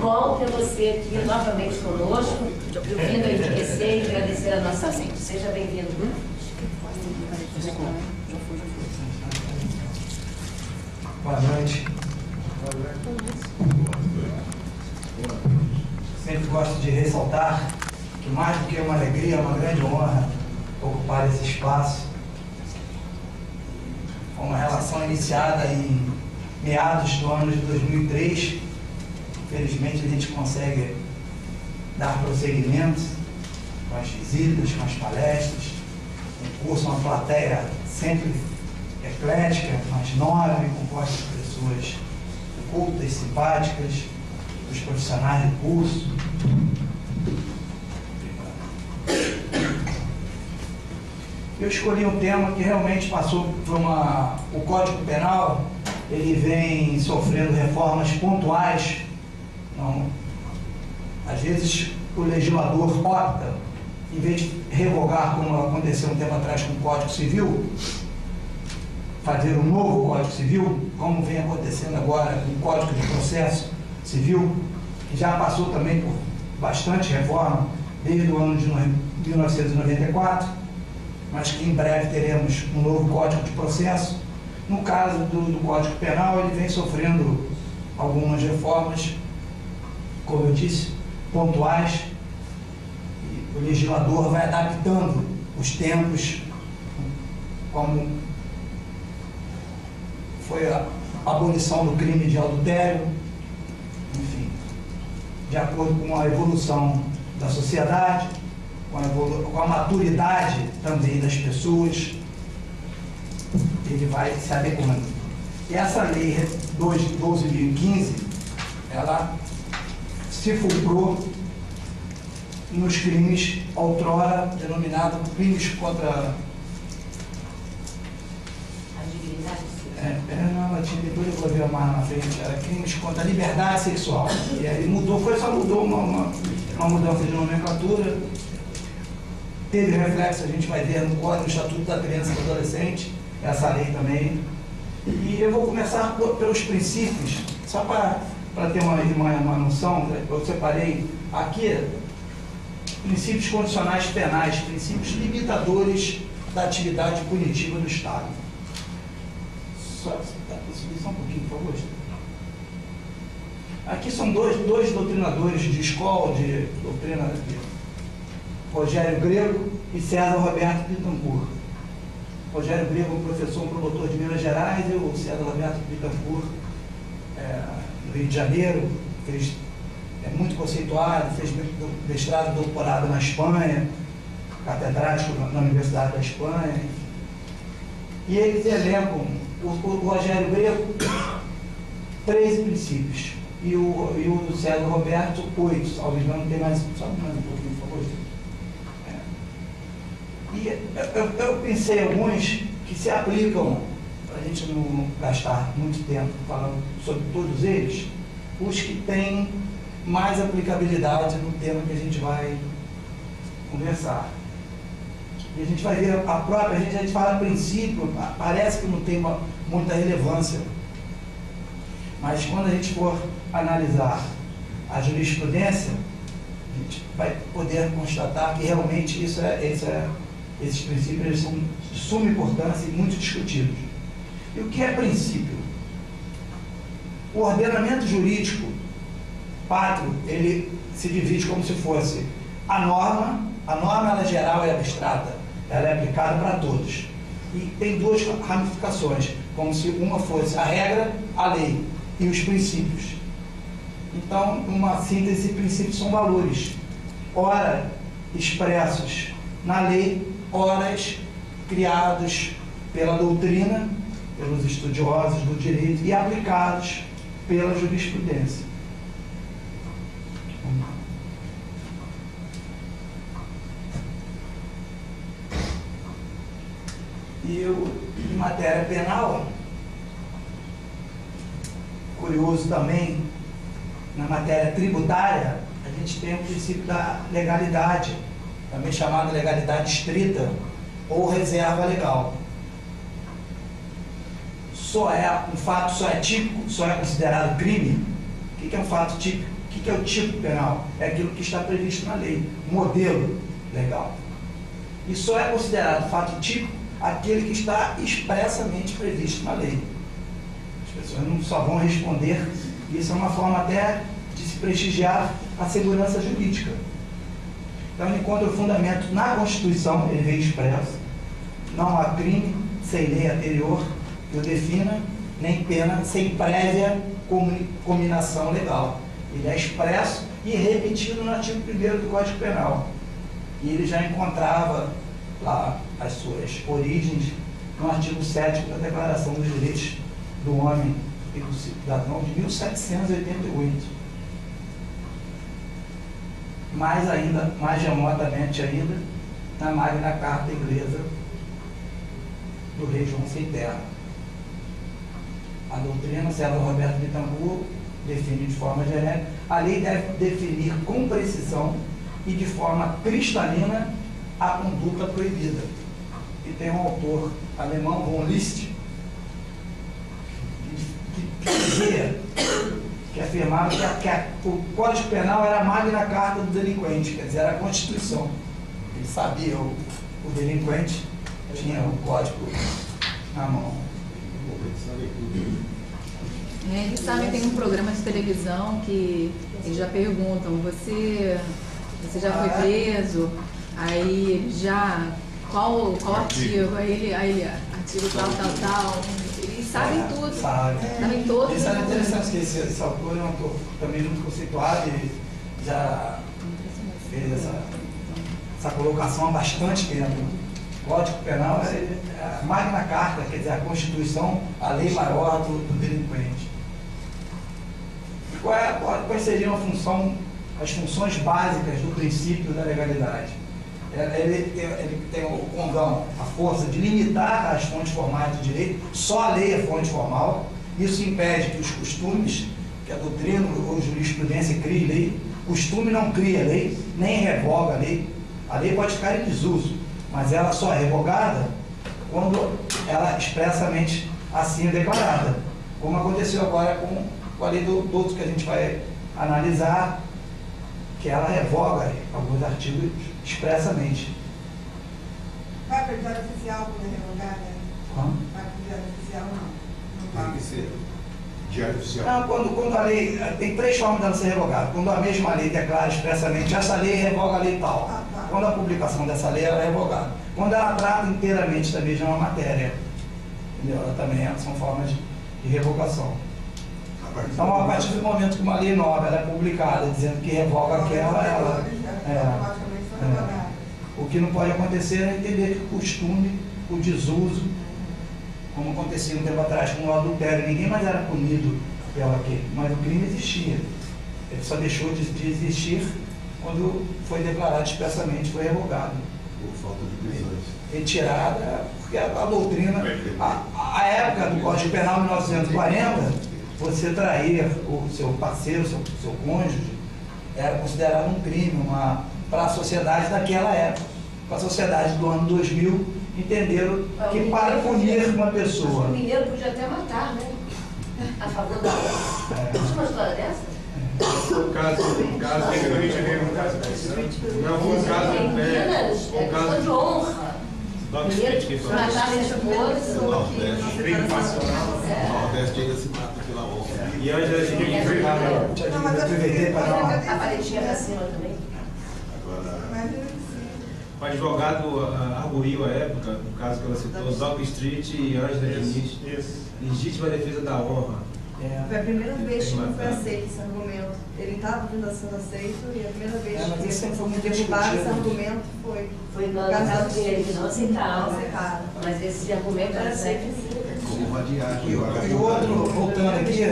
bom ter você aqui novamente conosco, vindo a enriquecer e agradecer a nossa mente. Seja bem-vindo. Boa noite. Sempre gosto de ressaltar que mais do que uma alegria, é uma grande honra ocupar esse espaço. Foi uma relação iniciada em meados do ano de 2003. Infelizmente a gente consegue dar prosseguimento com as visitas, com as palestras, um curso, uma plateia sempre eclética, mas nobre, composta de pessoas cultas, simpáticas, os profissionais do curso. Eu escolhi um tema que realmente passou por o Código Penal, ele vem sofrendo reformas pontuais. Não, às vezes o legislador opta, em vez de revogar, como aconteceu um tempo atrás com o Código Civil, fazer um novo Código Civil, como vem acontecendo agora com o Código de Processo Civil, que já passou também por bastante reforma, desde o ano de 1994, mas que em breve teremos um novo Código de Processo. No caso do Código Penal, ele vem sofrendo algumas reformas, como eu disse, pontuais, e o legislador vai adaptando os tempos, como foi a abolição do crime de adultério, enfim, de acordo com a evolução da sociedade, com a maturidade também das pessoas, ele vai se adequando. E essa lei 12.015, ela se fulcrou nos crimes outrora denominados crimes contra... Ela tinha, depois eu vou ver mais na frente, era crimes contra a liberdade sexual. E aí mudou, só mudou uma mudança de nomenclatura. Teve reflexo, a gente vai ver no Código do Estatuto da Criança e do Adolescente, essa lei também. E eu vou começar pelos princípios, só para ter uma noção, eu separei aqui princípios condicionais penais, princípios limitadores da atividade punitiva do Estado. Só um pouquinho, por favor. Aqui são dois doutrinadores de escola, de doutrina, Rogério Grego e César Roberto Bittencourt. Rogério Grego, um professor, um promotor de Minas Gerais, e o César Roberto Bittencourt, no Rio de Janeiro, é muito conceituado, fez mestrado e doutorado na Espanha, catedrático na Universidade da Espanha. E eles elencam, o Rogério Grego, 13 princípios, e o César Roberto, 8, talvez não tem mais, só mais um pouquinho, por favor. E eu pensei em alguns que se aplicam, para a gente não gastar muito tempo falando sobre todos eles, os que têm mais aplicabilidade no tema que a gente vai conversar. E a gente vai ver a gente fala a princípio, parece que não tem muita relevância, mas quando a gente for analisar a jurisprudência, a gente vai poder constatar que realmente esses princípios eles são de suma importância e muito discutidos. E o que é princípio? O ordenamento jurídico pátrio, ele se divide como se fosse a norma ela é geral e abstrata, ela é aplicada para todos. E tem duas ramificações, como se uma fosse a regra, a lei e os princípios. Então, uma síntese, princípios são valores, ora expressos na lei, ora criados pela doutrina, pelos estudiosos do direito e aplicados pela jurisprudência. E em matéria penal, curioso também, na matéria tributária, a gente tem o princípio da legalidade, também chamado legalidade estrita ou reserva legal. Um fato só é típico, só é considerado crime. O que é um fato típico? O que é o tipo penal? É aquilo que está previsto na lei, modelo legal. E só é considerado fato típico aquele que está expressamente previsto na lei. As pessoas não só vão responder, isso é uma forma até de se prestigiar a segurança jurídica. Então ele encontra o fundamento na Constituição, ele veio expresso, não há crime sem lei anterior que o defina, nem pena sem prévia cominação legal. Ele é expresso e repetido no artigo 1º do Código Penal. E ele já encontrava lá as suas origens no artigo 7º da Declaração dos Direitos do Homem e do Cidadão de 1788. Mais ainda, mais remotamente ainda, na Magna Carta Inglesa do rei João Sem Terra. A doutrina, César Roberto Bittencourt, define de forma genérica, a lei deve definir com precisão e de forma cristalina a conduta proibida. E tem um autor alemão, von List, que dizia, que afirmava que o Código Penal era a Magna Carta do delinquente, quer dizer, era a Constituição. Ele sabia, o delinquente tinha o código na mão. Eles sabem, tem um programa de televisão que eles já perguntam, você já foi preso? Aí ele já, qual artigo? Aí ele, artigo tal. Eles sabem tudo. Sabem todos. Isso é interessante, que esse autor é um autor também muito conceituado e já fez essa colocação há bastante tempo. O Código Penal é a Magna Carta, quer dizer, a Constituição, a lei maior do delinquente. Quais seriam as funções básicas do princípio da legalidade? Ele tem o condão, a força de limitar as fontes formais do direito, só a lei é fonte formal. Isso impede que os costumes, que a doutrina ou jurisprudência crie lei, costume não cria lei, nem revoga a lei. A lei pode ficar em desuso, mas ela só é revogada quando ela expressamente assim é declarada, como aconteceu agora com a lei do douto, que a gente vai analisar, que ela revoga alguns artigos expressamente. Vai para o diário oficial quando revogar, né? Vai para o diário oficial, não. Tem que ser diário oficial. Não, quando a lei, tem 3 formas dela ser revogada. Quando a mesma lei declara expressamente, essa lei revoga a lei tal. Tá. Quando a publicação dessa lei, ela é revogada. Quando ela trata inteiramente da mesma matéria, entendeu? Ela também são formas de revogação. Então, a partir do momento que uma lei nova ela é publicada, dizendo que revoga aquela, ela... O que não pode acontecer é entender que o costume, o desuso, como acontecia um tempo atrás com o adultério, ninguém mais era punido pelo aquele, mas o crime existia. Ele só deixou de existir quando foi declarado expressamente, foi revogado. Por falta de prisões. Retirada, porque a doutrina, a época do Código Penal 1940, você trair o seu parceiro, seu cônjuge, era considerado um crime, para a sociedade daquela época. Para a sociedade do ano 2000, entenderam que para punir uma pessoa... O mineiro podia até matar, né? A favor da lei. Tinha uma história dessa? O caso aqui no Rio de Janeiro, no caso. Não, um caso Em Minas, é questão de honra. Mineiro matar a esposa. bem fácil. O Nordeste ainda se mata pela honra. E hoje a gente A paletinha pra cima também. o advogado arguiu à época, no caso que ela citou, Doc Street e Ângela Diniz, legítima defesa da honra. Foi a primeira vez que não foi aceito esse argumento. Ele estava vindo sendo aceito e a primeira vez mas isso sempre foi muito que derrubaram esse discutido. argumento foi No caso dele, que não aceitaram. Não aceitaram. Mas esse argumento era aceito. Como vadiagem. E o outro, voltando aqui,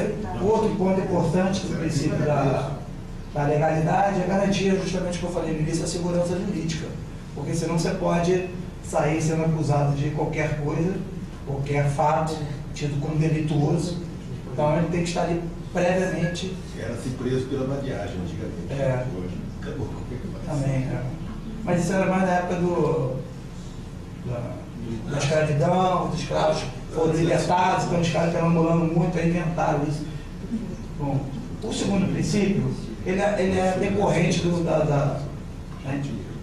o outro ponto importante do princípio da legalidade é garantir justamente o que eu falei no início, a segurança jurídica. Porque senão você pode sair sendo acusado de qualquer coisa, qualquer fato, tido como delituoso. Então ele tem que estar ali previamente. Era-se preso pela vadiagem antigamente. Hoje acabou. Também, né? Mas isso era mais na época da escravidão, os escravos foram libertados, então os caras estavam molando muito, aí inventaram isso. Bom, o segundo princípio ele é decorrente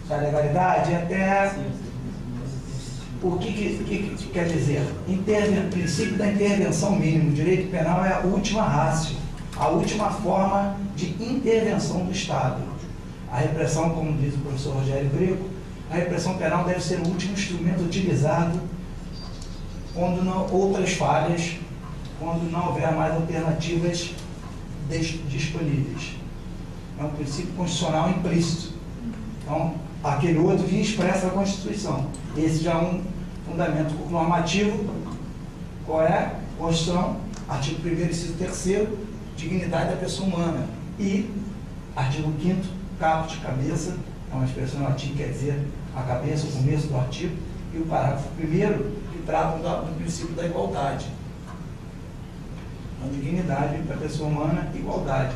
da legalidade, até o que quer dizer? O princípio da intervenção mínima. O direito penal é a última ratio, a última forma de intervenção do Estado. A repressão, como diz o professor Rogério Greco, a repressão penal deve ser o último instrumento utilizado quando não, outras falhas, quando não houver mais alternativas disponíveis. É um princípio constitucional implícito. Então, aquele outro vinha expresso na Constituição. Esse já é um fundamento normativo. Qual é? Constituição, artigo 1º, inciso 3º, dignidade da pessoa humana. E, artigo 5º, cabo de cabeça, é uma expressão latim que quer dizer a cabeça, o começo do artigo, e o parágrafo 1º, que trata do princípio da igualdade. A dignidade da pessoa humana, igualdade.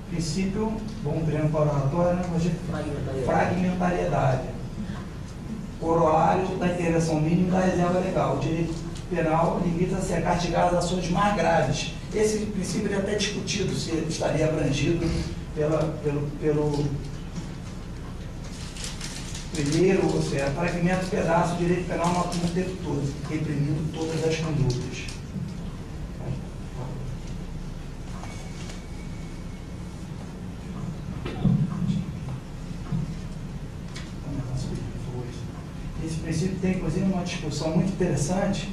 Princípio, bom treino para oratória, né? Fragmentariedade. Corolário da intervenção mínima da reserva legal. O direito penal limita-se a castigar as ações mais graves. Esse princípio é até discutido se ele estaria abrangido pelo primeiro, ou seja, fragmento, pedaço, o direito penal não atua o tempo todo, reprimindo todas as condutas. Esse princípio tem, inclusive, uma discussão muito interessante,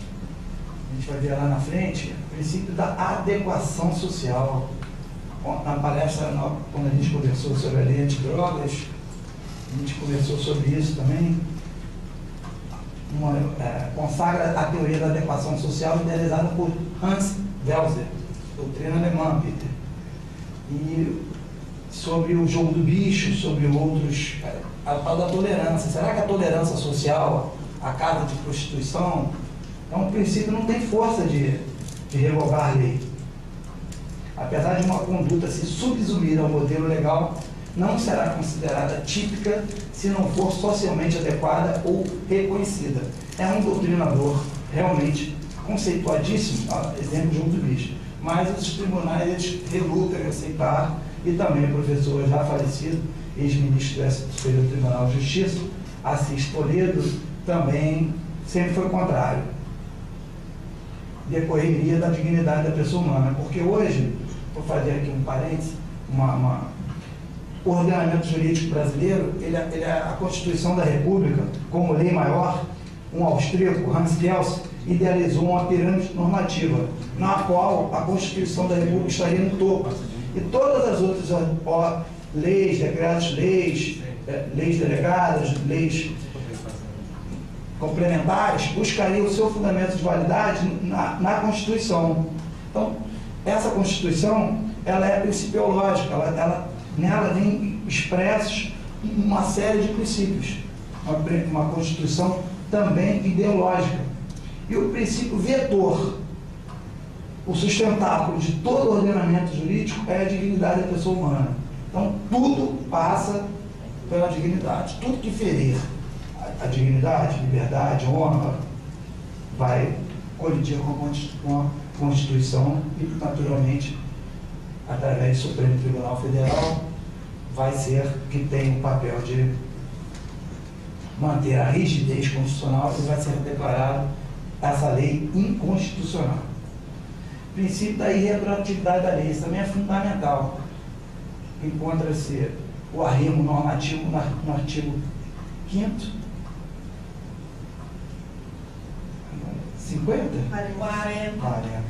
a gente vai ver lá na frente, o princípio da adequação social. Na palestra, quando a gente conversou sobre a lei antidrogas, a gente conversou sobre isso também, consagra a teoria da adequação social idealizada por Hans Welser, doutrina alemã, Peter. E sobre o jogo do bicho, sobre outros, a tal da tolerância. Será que a tolerância social, a casa de prostituição, é um princípio que não tem força de revogar a lei? Apesar de uma conduta se subsumir ao modelo legal, não será considerada típica se não for socialmente adequada ou reconhecida. É um doutrinador realmente conceituadíssimo, exemplo de jogo do bicho. Mas os tribunais eles relutam em aceitar, e também o professor já falecido, ex-ministro do Superior Tribunal de Justiça, Assis Toledo, também sempre foi contrário. Decorreria da dignidade da pessoa humana, porque hoje, vou fazer aqui um parênteses, o ordenamento jurídico brasileiro, ele é a Constituição da República, como lei maior, um austríaco, Hans Kelsen, idealizou uma pirâmide normativa, na qual a Constituição da República estaria no topo. E todas as outras leis, decretos-leis, leis delegadas, leis complementares, buscariam o seu fundamento de validade na Constituição. Então, essa Constituição, ela é principiológica, nela vem expressos uma série de princípios. Uma Constituição também ideológica. E o princípio vetor, o sustentáculo de todo o ordenamento jurídico é a dignidade da pessoa humana. Então, tudo passa pela dignidade. Tudo que ferir a dignidade, liberdade, honra, vai colidir com a Constituição e, naturalmente, através do Supremo Tribunal Federal, vai ser que tem o papel de manter a rigidez constitucional e vai ser declarado essa lei inconstitucional. O princípio da irretroatividade da lei, isso também é fundamental. Encontra-se o arrimo normativo no artigo 5º, 50? 40.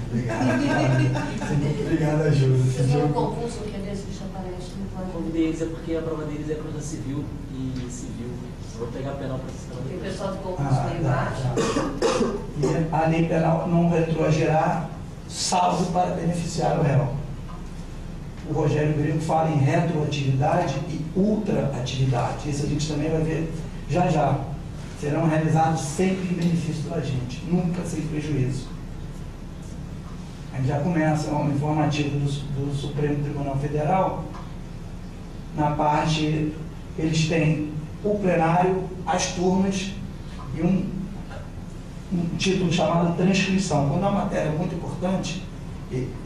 Obrigado, ajuda. Você tem um concurso que é desse que aparece no plano? Um deles é porque a prova deles é contra civil e civil. Vou pegar penal para vocês. Porque o pessoal do concurso lá embaixo. E a lei penal não retroagirá, salvo para beneficiar o réu. O Rogério Greco fala em retroatividade e ultraatividade. Isso a gente também vai ver já. Serão realizados sempre em benefício da gente, nunca sem prejuízo. A gente já começa um informativo do Supremo Tribunal Federal. Na parte, eles têm o plenário, as turmas e um título chamado transcrição. Quando a matéria é muito importante,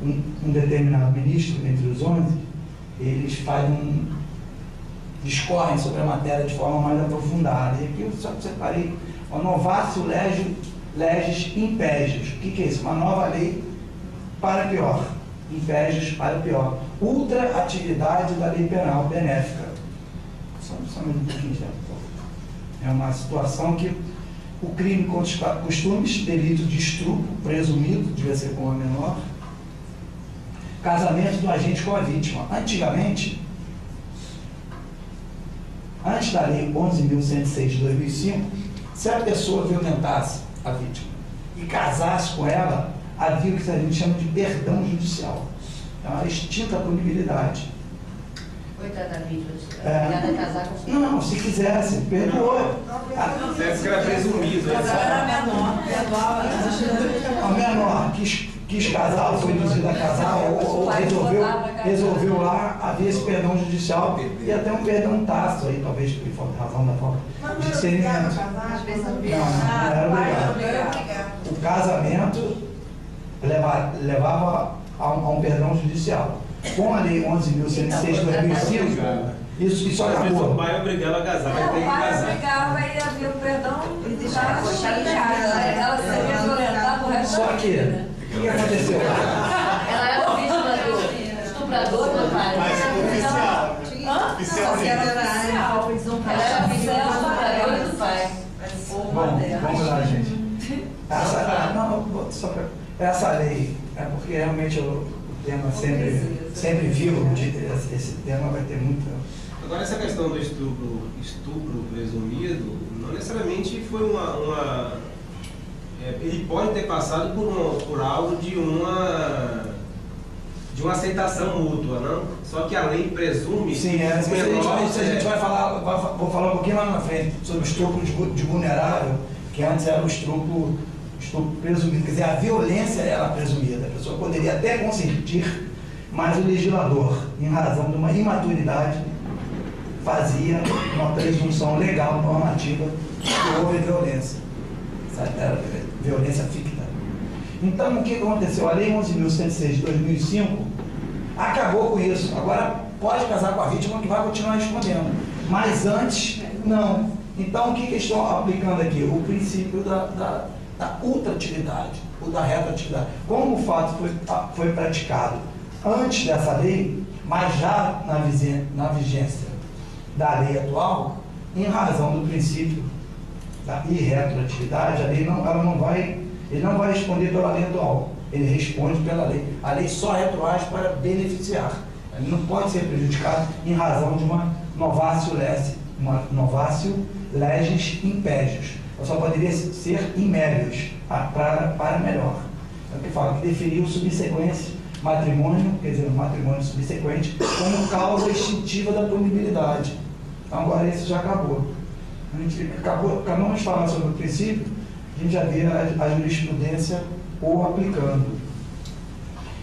um determinado ministro, entre os 11, eles discorrem sobre a matéria de forma mais aprofundada. E aqui eu só separei o novatio legis impégios. O que é isso? Uma nova lei para pior. Impégios para pior. Ultra-atividade da lei penal benéfica. Só um pouquinho, por favor. É uma situação que o crime contra os costumes, delito de estupro presumido, devia ser com a menor, casamento do agente com a vítima. Antigamente, antes da lei 11.106 de 2005, se a pessoa violentasse a vítima e casasse com ela, havia o que a gente chama de perdão judicial. É uma extinta punibilidade. Coitada da vítima, obrigada a casar com o Não, se quisesse, perdoou. Deve ser presumido. A menor quis casar, foi induzida a casar, ou resolveu lá, havia esse perdão judicial e até um perdão tácito aí, talvez por razão da falta de discernimento. Não era obrigado. O casamento levava a um perdão judicial. Com a lei 11.106 de 2005, isso acabou. O pai é obrigado a casar, vai ter que O pai casar. obrigava e havia o perdão e deixava ela seria violentada o resto Só da que, vida. o que aconteceu? Ela era vítima do estuprador, meu pai. Ela era vítima do estuprador do pai. Bom, vamos lá, gente. Essa lei, é porque realmente o tema sempre vivo, esse tema vai ter muito. Agora, essa questão do estupro presumido, não necessariamente foi ele pode ter passado por algo de uma aceitação mútua, não? Só que a lei presume... Sim, isso a gente vai falar, vou falar um pouquinho lá na frente sobre o estupro de vulnerável, que antes era o estupro presumido. Quer dizer, a violência era presumida. A pessoa poderia até consentir, mas o legislador, em razão de uma imaturidade, fazia uma presunção legal, normativa, que houve violência. Era violência ficta. Então, o que aconteceu? A Lei 11.106 de 2005 acabou com isso. Agora, pode casar com a vítima que vai continuar respondendo. Mas antes, não. Então, o que eles estão aplicando aqui? O princípio da ultratividade, ou da retroatividade. Como o fato foi praticado antes dessa lei, mas já na vigência da lei atual, em razão do princípio da irretroatividade, a lei ele não vai responder pela lei atual, ele responde pela lei. A lei só retroage para beneficiar. Ele não pode ser prejudicado em razão de uma novatio legis impégios. Só poderia ser imédios, para melhor. É o que fala, que deferir o subsequente matrimônio, quer dizer, o matrimônio subsequente, como causa extintiva da punibilidade. Então agora isso já acabou. A gente acabamos de falar sobre o princípio, a gente já vê a jurisprudência o aplicando.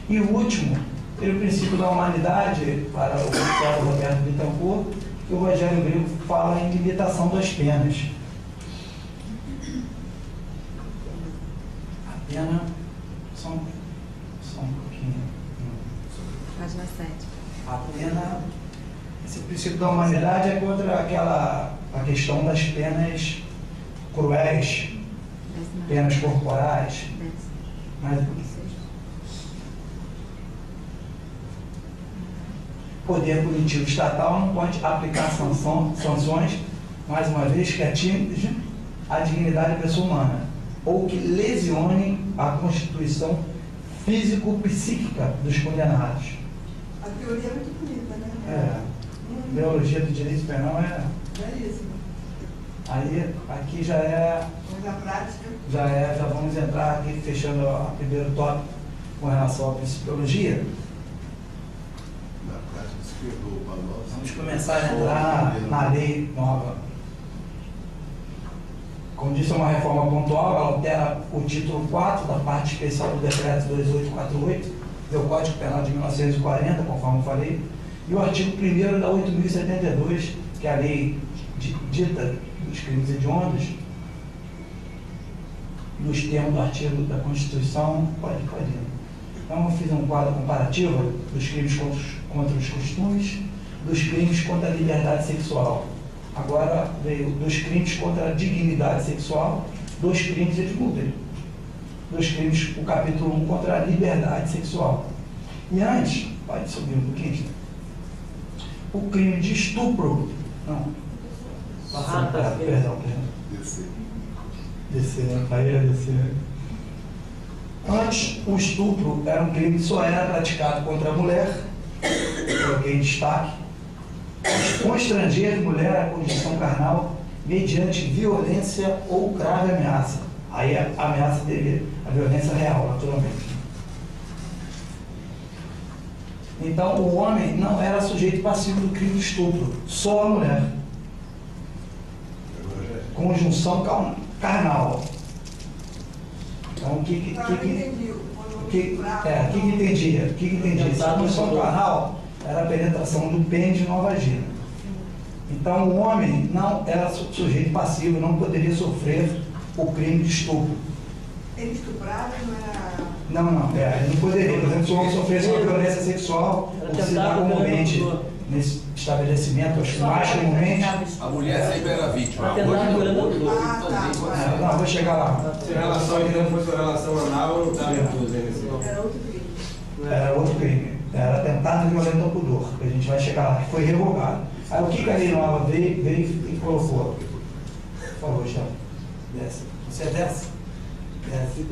E o último, o princípio da humanidade, para o Ricardo Roberto Bittencourt, que o Rogério Grego fala em limitação das penas. A pena, só um pouquinho. Página 7. A pena, esse princípio da humanidade é contra a questão das penas cruéis, penas corporais. Mas, poder punitivo estatal não pode aplicar sanções, mais uma vez, que atingem a dignidade da pessoa humana, ou que lesionem a constituição físico-psíquica dos condenados. A teoria é muito bonita, né? Biologia do direito penal é isso. Aí, aqui já é... Mas a prática... Já vamos entrar aqui, fechando o primeiro tópico com relação à psicologia. Vamos começar a entrar na lei nova. Como disse, é uma reforma pontual, ela altera o título 4 da parte especial do decreto 2848, do Código Penal de 1940, conforme eu falei, e o artigo 1º da 8.072, que é a lei dita dos crimes hediondos, nos termos do artigo da Constituição, pode ir. Então eu fiz um quadro comparativo dos crimes contra os costumes, dos crimes contra a liberdade sexual. Agora veio dos crimes contra a dignidade sexual, dos crimes de multa. Dos crimes, o capítulo 1 contra a liberdade sexual. E antes, pode subir um pouquinho, o crime de estupro. Não. Perdão. Descer, né? Aí é descer. Antes, o estupro era um crime que só era praticado contra a mulher, eu coloquei em destaque, com estrangeiro, mulher, a condição carnal, mediante violência ou grave ameaça. Aí a ameaça dele, a violência real, naturalmente. Então, o homem não era sujeito passivo do crime de estupro, só a mulher. Conjunção carnal. Então, o que entendia? Essa conjunção carnal era a penetração do pênis na vagina. Então, o homem não era sujeito passivo, não poderia sofrer o crime de estupro. Ele estuprava, não era... Não, ele não poderia. Por exemplo, se o homem sofresse uma violência sexual, ou se dá comumente nesse estabelecimento, acho que mais comumente... A mulher sempre era vítima. Não, vou chegar lá. Se a relação ainda não fosse uma relação anal, não estava incluso nesse. Era outro crime. Era outro crime. Era atentado violento ao pudor, que a gente vai chegar lá, que foi revogado. Aí o que a lei nova veio e colocou? Por favor, Jean. Desce. Você desce? Desce.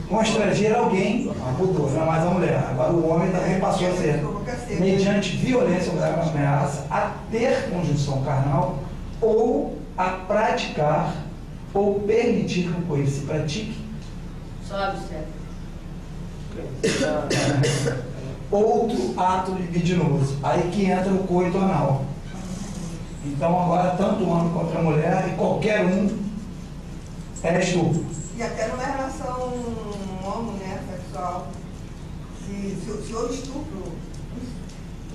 Constranger alguém, a pudor, não é mais a mulher. Agora o homem também passou a ser, mediante violência ou grave ameaça, a ter conjunção carnal ou a praticar ou permitir que coisa se pratique. Só observa. Outro ato libidinoso. Aí que entra o coito anal. Então agora tanto o homem quanto a mulher e qualquer um é estupro. E até numa relação homo, né, sexual, se houve estupro,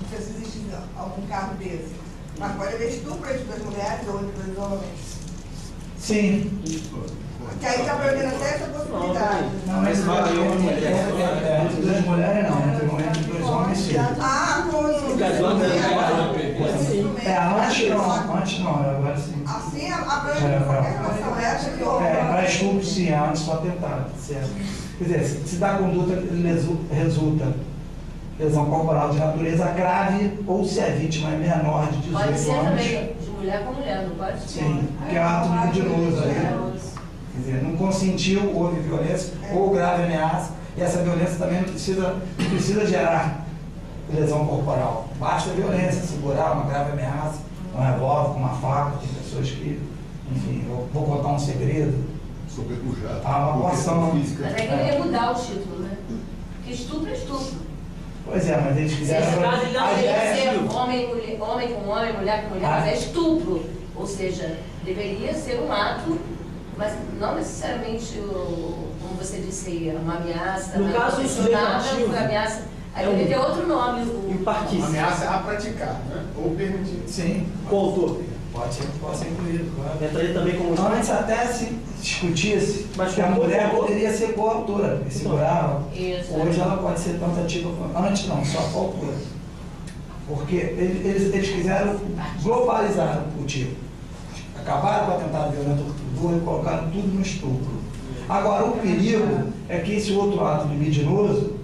não sei se existe algum caso desse, mas pode haver estupro entre duas mulheres ou entre dois homens. Sim. Que aí está proibindo até essa possibilidade. Não, mas fala aí uma mulher. Entre duas mulheres não, entre dois homens sim. Ah, pois. Antes não, agora sim. Assim, a proibição qualquer relação essa que houve. Para estupro sim, antes só atentado, certo. Quer dizer, se da conduta resulta lesão corporal de natureza grave ou se a vítima é menor de 18 Pode anos. ser também de mulher com mulher, não pode ser? Sim, que é ato libidinoso aí. Quer dizer, não consentiu, houve violência ou grave ameaça, e essa violência também não precisa gerar lesão corporal. Basta a violência, segurar uma grave ameaça, um revólver, com uma faca, tem pessoas que, enfim, eu vou contar um segredo. Há uma coação. Mas aí queria mudar o título, né? Porque estupro é estupro. Pois é, mas eles quiseram... Nesse caso, ele não a deveria ideia- ser homem com homem, mulher com mulher, mas é estupro. Ou seja, deveria ser um ato, mas não necessariamente, como você disse aí, uma ameaça. No caso, o sujeito ativo foi ameaça. Aí deveria ter outro nome. E o partícipe. Ameaça a praticar, né? Ou permitir. Sim, Coautor. pode ser incluído, claro. Entraria também como... Antes até se discutisse Mas que a como mulher coautor- poderia ser coautora e segurar. Isso. Hoje ela pode ser tanto ativa quanto... Antes não, só coautora. Porque eles quiseram globalizar o tipo. Acabaram com o atentado violento ao pudor e colocaram tudo no estupro. Agora, o perigo é que esse outro ato libidinoso,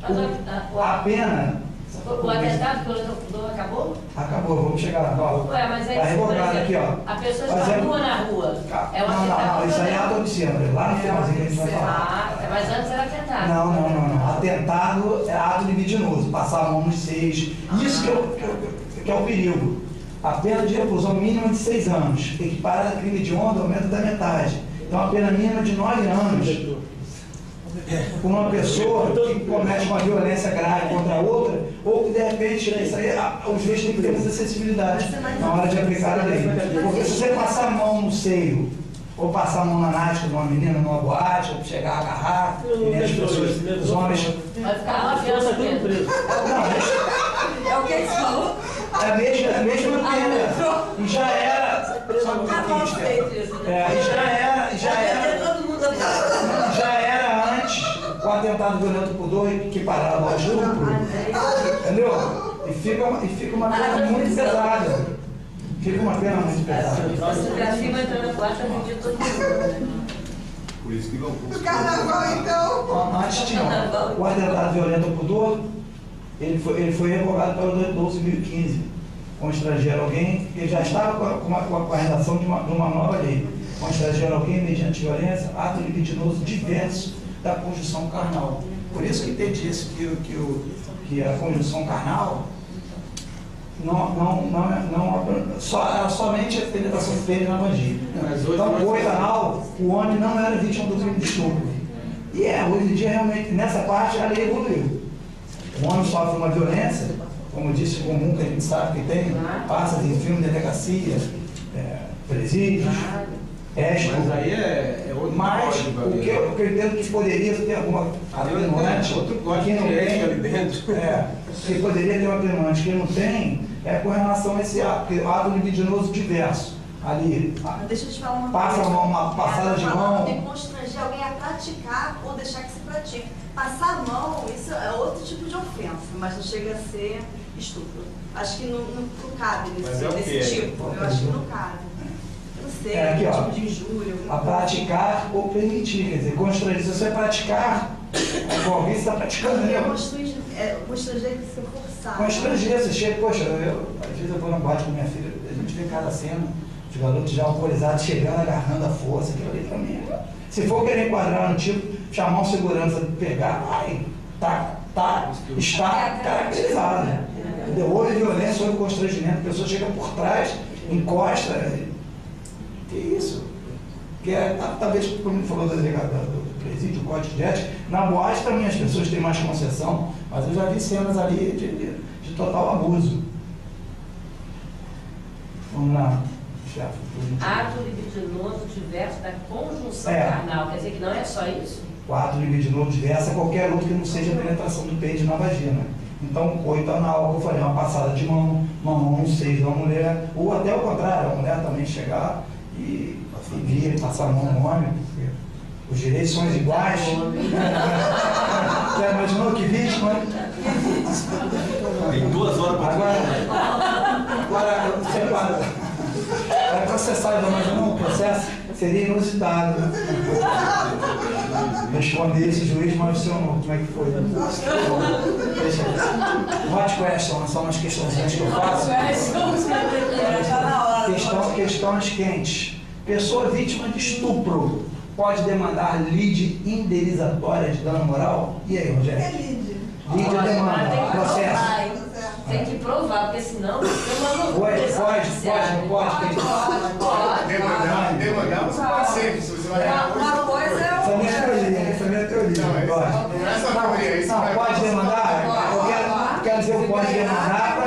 a pena... O atentado violento ao pudor acabou? Acabou, vamos chegar lá. Ó, Ué, mas aí, tá por revogado aqui, exemplo, ó. a pessoa Por está exemplo, nua na rua. É um não, isso aí é ato obsceno. Lá no finalzinho que a gente vai falar. Ah, mas antes era atentado. Não. Atentado é ato libidinoso, passar a mão nos seios. Isso que é o perigo. A pena de reclusão mínima de 6 anos, equiparada a crime de onda, aumenta da metade. Então a pena mínima de 9 anos. Com uma pessoa que comete uma violência grave contra a outra, ou que de repente, isso aí, o juiz tem que ter muita sensibilidade na hora de aplicar a lei. Porque se você passar a mão no seio, ou passar a mão na nática de uma menina numa boate, ou chegar a agarrar, e as pessoas, os homens. Vai ficar 9 anos preso. É o que ele falou? É a mesma pena. E já era. Só um pouquinho, Estela. E já era Todo mundo Já era antes, o atentado violento por dor equiparado ao estupro, entendeu? E fica uma pena muito pesada. Fica uma pena muito pesada. Pornografia vai entrar na quarta medida todo mundo. Por isso que não Do carnaval, então. Antes tinha o atentado violento ao pudor, ele foi revogado para o 2015, constranger alguém, ele já estava com a redação de uma nova lei, constranger alguém mediante violência, ato libidinoso diverso da conjunção carnal. Por isso que tem disse que a conjunção carnal era somente a penetração do pênis na vagina. Então, o coito anal, o homem não era vítima do crime de estupro. E hoje em dia, realmente, nessa parte, a lei evoluiu. O homem sofre uma violência, como disse, comum que a gente sabe que tem, passa em filme de delegacia, presídios, Mas aí é outro mas código o que eu entendo que poderia ter alguma atenuante, outro código que não de ética tem, ali dentro. que poderia ter um atenuante que não tem, é com relação a esse ato, porque ato libidinoso diverso. Ali, Deixa eu te falar passa uma passada de mão. Tem que constranger alguém a praticar ou deixar que se pratique. Passar a mão, isso é outro tipo de ofensa, mas não chega a ser estupro. Acho que não cabe nesse tipo. Eu acho que não cabe. Eu não sei, Aqui, ó, tipo de injúria. a praticar ou permitir, quer dizer, constranger. Se você praticar, com alguém você está praticando mesmo. Constranger que se forçar. Constranger, você chega, poxa, às vezes eu vou no boate com minha filha, a gente vê cada cena, os garotos já alcoolizados chegando, agarrando a força, aquilo ali pra mim. Se for querer enquadrar no tipo, chamar um segurança, pegar, está caracterizado. Houve violência, houve constrangimento, a pessoa chega por trás, encosta. Que isso? Que talvez, como ele falou da delegada do presídio, o código de ética, na boate também as pessoas têm mais concessão, mas eu já vi cenas ali de total abuso. Vamos lá, chefe. Ato libidinoso diverso da conjunção carnal. Quer dizer que não é só isso? O ato libidinoso diverso é qualquer outro que não seja a penetração do pênis na vagina. Então, coito anal, eu falei, uma passada de mão, uma mão no seio da mulher, ou até o contrário, a mulher também chegar e vir, passar a mão no homem, porque os direitos são iguais. Já imaginou que vítima? Tem 2 horas para Agora, você para processar, já imaginou um processo? Seria inusitado. Responder esse juiz, mas o senhor não, como é que foi? Hot question, são umas questões que eu faço. Questões quentes. Pessoa vítima de estupro pode demandar lide indenizatória de dano moral? E aí, Rogério? Lide demanda, processo. Tem que provar, porque senão você não Pode. Demandar você pode sempre, se você vai... Uma coisa é Essa é a minha teoria. Não, pode demandar? Quer dizer, pode demandar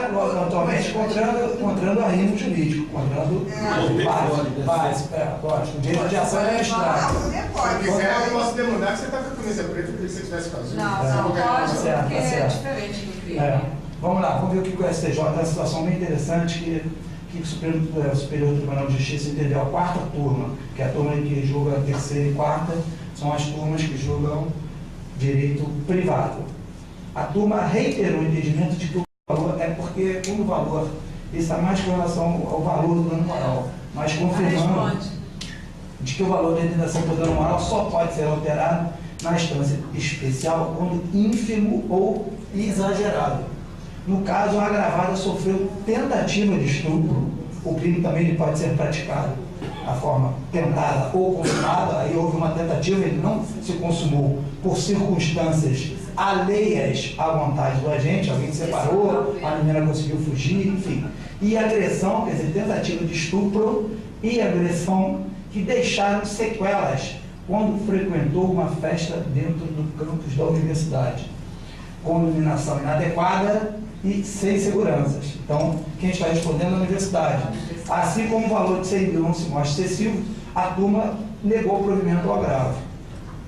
atualmente contrando a rimo jurídico, contrando o direito de ação administrativa. Se quiser, eu posso demandar que você está com a camisa preta porque se você tivesse fazendo. Não pode, porque é certo. diferente do crime. Vamos lá, vamos ver o que o STJ é uma situação bem interessante que o Superior Tribunal de Justiça entendeu. A quarta turma, que é a turma que julga a terceira e quarta, são as turmas que julgam direito privado. A turma reiterou o entendimento de que o valor é porque o valor está mais com relação ao valor do dano moral, mas confirmando de que o valor da indenização por dano moral só pode ser alterado na instância especial quando ínfimo ou exagerado. No caso, a agravada sofreu tentativa de estupro, o crime também pode ser praticado da forma tentada ou consumada, aí houve uma tentativa, ele não se consumou por circunstâncias alheias à vontade do agente, alguém se separou, a menina conseguiu fugir, enfim. E agressão, quer dizer, tentativa de estupro e agressão que deixaram sequelas quando frequentou uma festa dentro do campus da universidade, com iluminação inadequada e sem seguranças. Então, quem está respondendo é a universidade. Assim como o valor de 100 mil não se mostra excessivo, a turma negou o provimento ao agravo.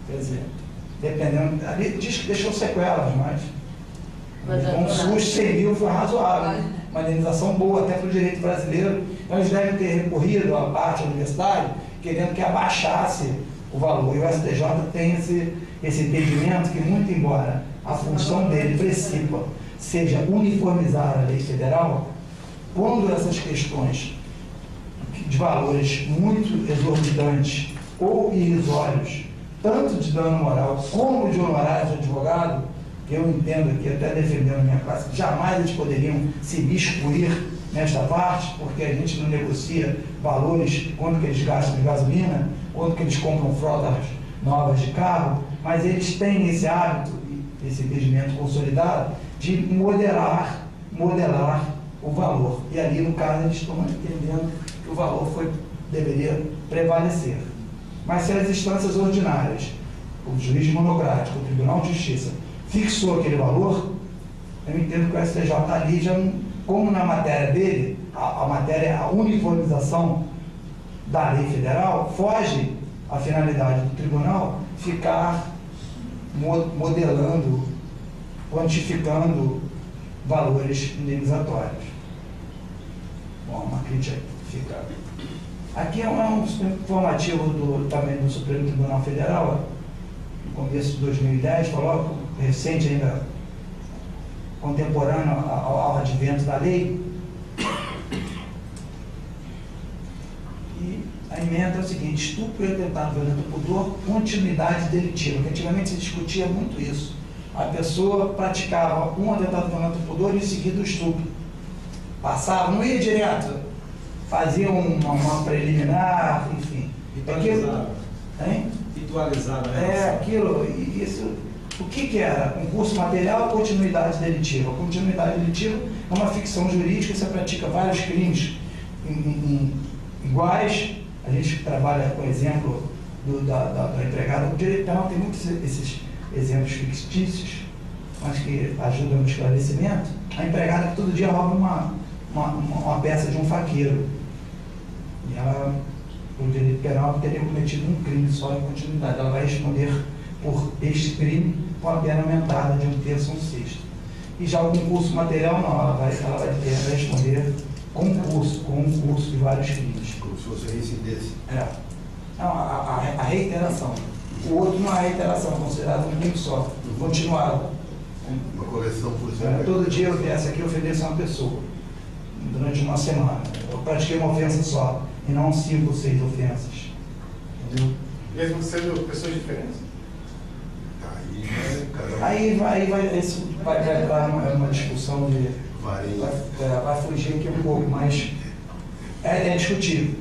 Quer dizer, dependendo, ali diz que deixou sequelas, mas com um susto, 100 mil foi razoável. Uma indenização boa até para o direito brasileiro. Então, eles devem ter recorrido à parte da universidade, querendo que abaixasse o valor. E o STJ tem esse entendimento que, muito embora a função dele principal seja uniformizar a lei federal, quando essas questões de valores muito exorbitantes ou irrisórios, tanto de dano moral como de honorários de advogado, que eu entendo aqui, até defendendo a minha classe, jamais eles poderiam se biscuir nesta parte, porque a gente não negocia valores, quanto que eles gastam de gasolina, quanto que eles compram frotas novas de carro, mas eles têm esse hábito, esse entendimento consolidado, de modelar o valor. E ali, no caso, eles estão entendendo que o valor deveria prevalecer. Mas se as instâncias ordinárias, o juiz monocrático, o Tribunal de Justiça, fixou aquele valor, eu entendo que o STJ ali já, como na matéria dele, a matéria é a uniformização da lei federal, foge à finalidade do tribunal ficar modelando, quantificando valores indenizatórios. Bom, uma crítica fica. Aqui é um informativo também do Supremo Tribunal Federal, no começo de 2010, falou, recente ainda, contemporâneo ao advento da lei. E a emenda é o seguinte: estupro e atentado violento ao pudor, continuidade delitiva, que antigamente se discutia muito isso. A pessoa praticava um atentado violento ao pudor e em seguida o estupro. Passava, não ia direto, fazia uma preliminar, enfim. Ritualizava. Hein? Ritualizava, né? Aquilo, isso. O que era? Concurso material ou continuidade delitiva? A continuidade delitiva é uma ficção jurídica, você pratica vários crimes iguais. A gente trabalha com o exemplo da empregada. O direito penal tem muitos esses exemplos fictícios, mas que ajudam no esclarecimento. A empregada que todo dia rouba uma peça de um faqueiro. E ela, o direito penal, teria cometido um crime só em continuidade. Ela vai responder por este crime com a pena aumentada de 1/3 a 1/6. E já o concurso material não, ela vai responder com um curso de vários crimes. Como se fosse reincidência. Não, a reiteração. O outro não é reiteração, é considerado um crime só, continuado. Uma correção por exemplo. Todo dia eu viesse aqui e ofereço a uma pessoa, durante uma semana. Eu pratiquei uma ofensa só, e não 5 ou 6 ofensas. Entendeu? Mesmo sendo pessoas diferentes? Aí isso vai entrar numa discussão de. Vai fugir aqui um pouco, mas é discutível.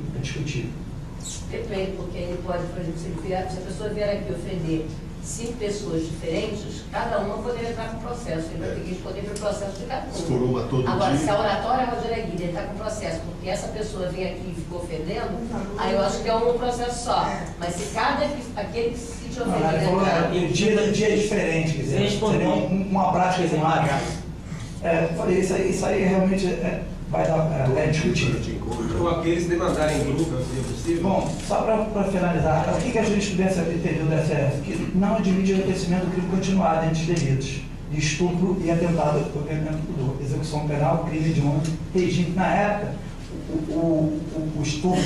Depende, porque ele pode, por exemplo, se a pessoa vier aqui ofender 5 pessoas diferentes, cada uma poderia entrar com processo. Ele vai ter que responder pelo processo de cada uma. Agora, se a oratória é Roger Aguirre, ele está com processo, porque essa pessoa vem aqui e ficou ofendendo, aí eu acho que é um processo só. Mas se aquele que se te ofender... Dia é diferente, quer dizer, seria uma prática exemática. Falei, isso aí realmente vai dar, é discutível. Ou aqueles que demandarem em grupo, seria possível? Bom, só para finalizar, o que a jurisprudência entendeu da STF? Que não admite o acontecimento do crime continuado entre os delitos de estupro e atentado violento ao pudor, execução penal, crime hediondo, regime. Na época, o estupro,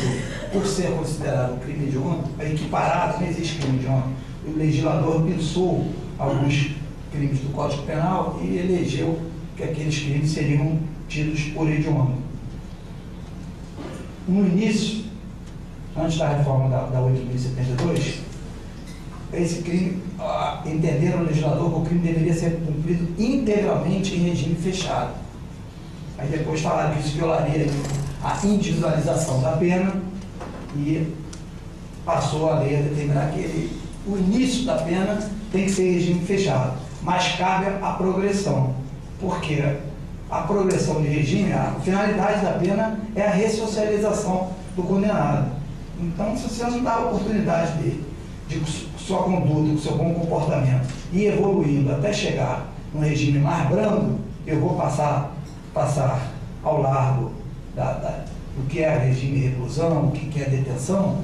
por ser considerado crime hediondo, é equiparado, não existe crime hediondo. O legislador pensou alguns crimes do Código Penal e elegeu que aqueles crimes seriam tidos por hediondo. No início, antes da reforma da 8.072, esse crime, entenderam o legislador que o crime deveria ser cumprido integralmente em regime fechado. Aí depois falaram que isso violaria a individualização da pena e passou a lei a determinar que o início da pena tem que ser em regime fechado, mas cabe a progressão, porque a progressão de regime, a finalidade da pena é a ressocialização do condenado. Então, se você não dá a oportunidade de sua conduta, do seu bom comportamento, ir evoluindo até chegar num regime mais brando, eu vou passar ao largo do que é regime de reclusão, o que é detenção.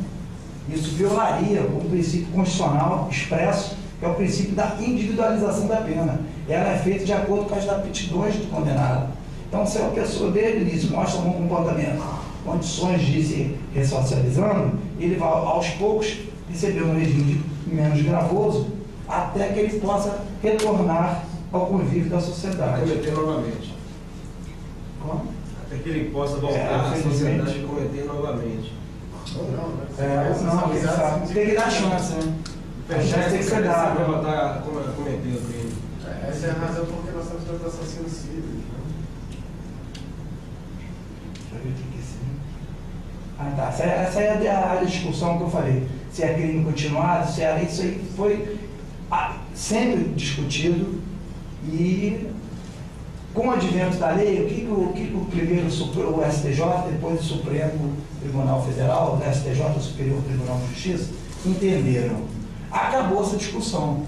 Isso violaria o princípio constitucional expresso, que é o princípio da individualização da pena. Ela é feita de acordo com as aptidões do condenado. Então, se a pessoa desde o início mostra um bom comportamento, condições de se ressocializando, ele vai aos poucos receber um regime menos gravoso até que ele possa retornar ao convívio da sociedade. Cometer novamente. Como? Até que ele possa voltar à sociedade e cometer novamente. Não, quem sabe. Tem que dar chance, né? A chance tem que ser dada. Para voltar a cometer o crime. Essa é a razão por que nós estamos tendo assassinos cíveis, né? Tá. Essa é a discussão que eu falei. Se é crime continuado, se é isso aí foi sempre discutido e com o advento da lei, o que o primeiro o STJ, depois o Supremo Tribunal Federal, o STJ, o Superior Tribunal de Justiça, entenderam. Acabou essa discussão.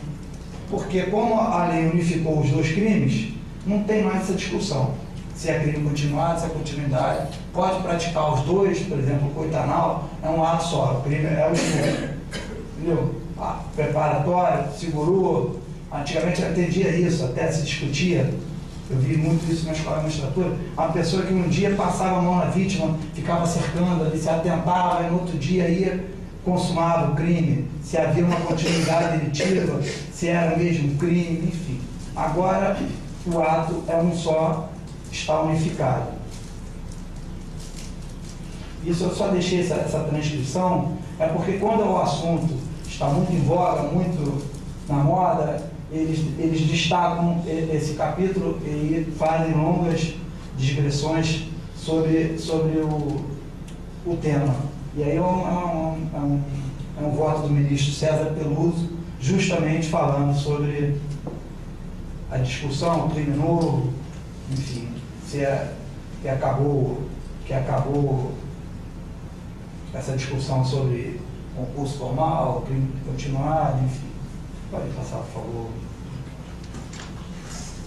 Porque como a lei unificou os dois crimes, não tem mais essa discussão. Se é crime continuado, se é continuidade, pode praticar os dois, por exemplo, o coitanal é um ato só, o crime é o estupro, entendeu? Preparatório, segurou, antigamente atendia isso, até se discutia, eu vi muito isso na escola de magistratura, uma pessoa que um dia passava a mão na vítima, ficava cercando ali, se atentava, e no outro dia ia, consumava o crime, se havia uma continuidade delitiva, se era o mesmo crime, enfim. Agora, o ato é um só, está unificado. Isso eu só deixei essa transcrição, é porque quando o assunto está muito em voga, muito na moda, eles destacam esse capítulo e fazem longas digressões sobre o tema. E aí é um voto do ministro César Peluso, justamente falando sobre a discussão, o crime novo, enfim, que acabou essa discussão sobre concurso formal, crime continuado, enfim. Pode passar, por favor.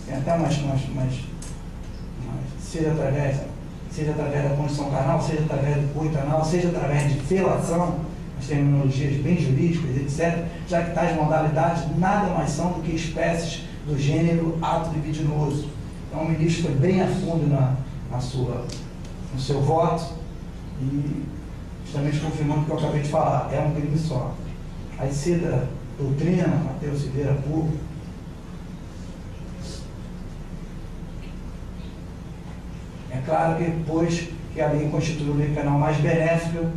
Tem até seja através da condição carnal, seja através do coito anal, seja através de felação, as terminologias bem jurídicas, etc., já que tais modalidades nada mais são do que espécies do gênero ato libidinoso. Então o ministro foi bem a fundo no seu voto e justamente confirmando o que eu acabei de falar, é um crime só. Aí cita doutrina, Mateus Silveira Público. É claro que depois que a lei constitui a lei penal mais benéfica,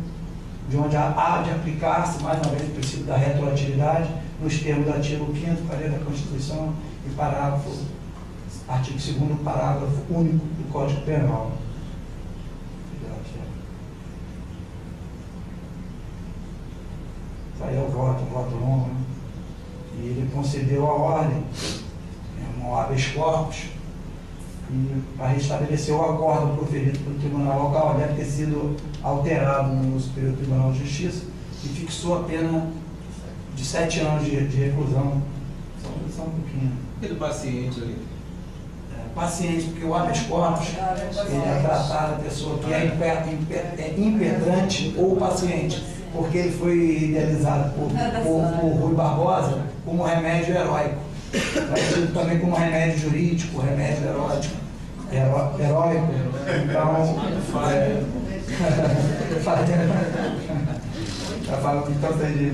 de onde há de aplicar-se, mais uma vez, o princípio da retroatividade, nos termos do artigo 5º, da Constituição, e artigo 2º, parágrafo único do Código Penal. Isso aí é um voto longo, né? E ele concedeu a ordem, um habeas corpus, e para restabelecer o acordo proferido pelo Tribunal Local, deve ter sido alterado no Superior Tribunal de Justiça, e fixou a pena de 7 anos de reclusão. Só um pouquinho. E do paciente ali? Paciente, porque o habeas corpus ele é tratar a pessoa que é impetrante ou paciente, porque ele foi idealizado por Rui Barbosa como remédio heróico. É tido também como remédio jurídico, remédio heróico. Então, já falando tanto de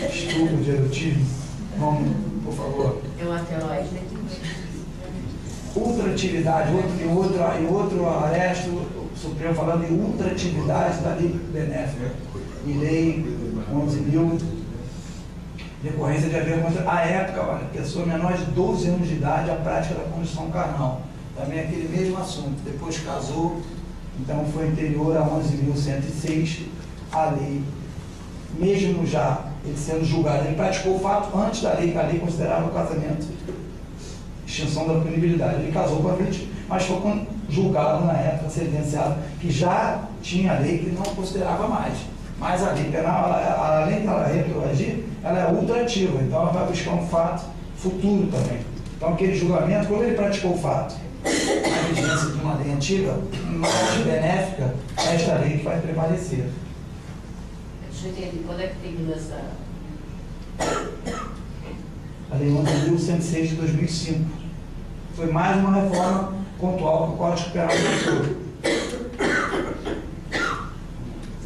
estupro, de erotismo. Vamos, por favor. É um ateróide. Ultratividade, em outro aresto, o Supremo falando de ultratividade da lei benéfica. E lei 11.000, decorrência de haver à época, olha, pessoa menor de 12 anos de idade, a prática da condição carnal. Também é aquele mesmo assunto. Depois casou, então foi anterior a 11.106, a lei. Mesmo já ele sendo julgado, ele praticou o fato antes da lei, que a lei considerava o casamento extinção da punibilidade. Ele casou com a vítima, mas foi julgado na época, sentenciado, que já tinha a lei que não considerava mais. Mas a lei penal, além de ela retroagir, ela é ultrativa, então ela vai buscar um fato futuro também. Então aquele julgamento, quando ele praticou o fato, a vigência de uma lei antiga, mais benéfica, é esta lei que vai prevalecer. Deixa eu entender, quando é que terminou essa... A lei 11.106 de 2005. Foi mais uma reforma pontual que o Código Penal passou.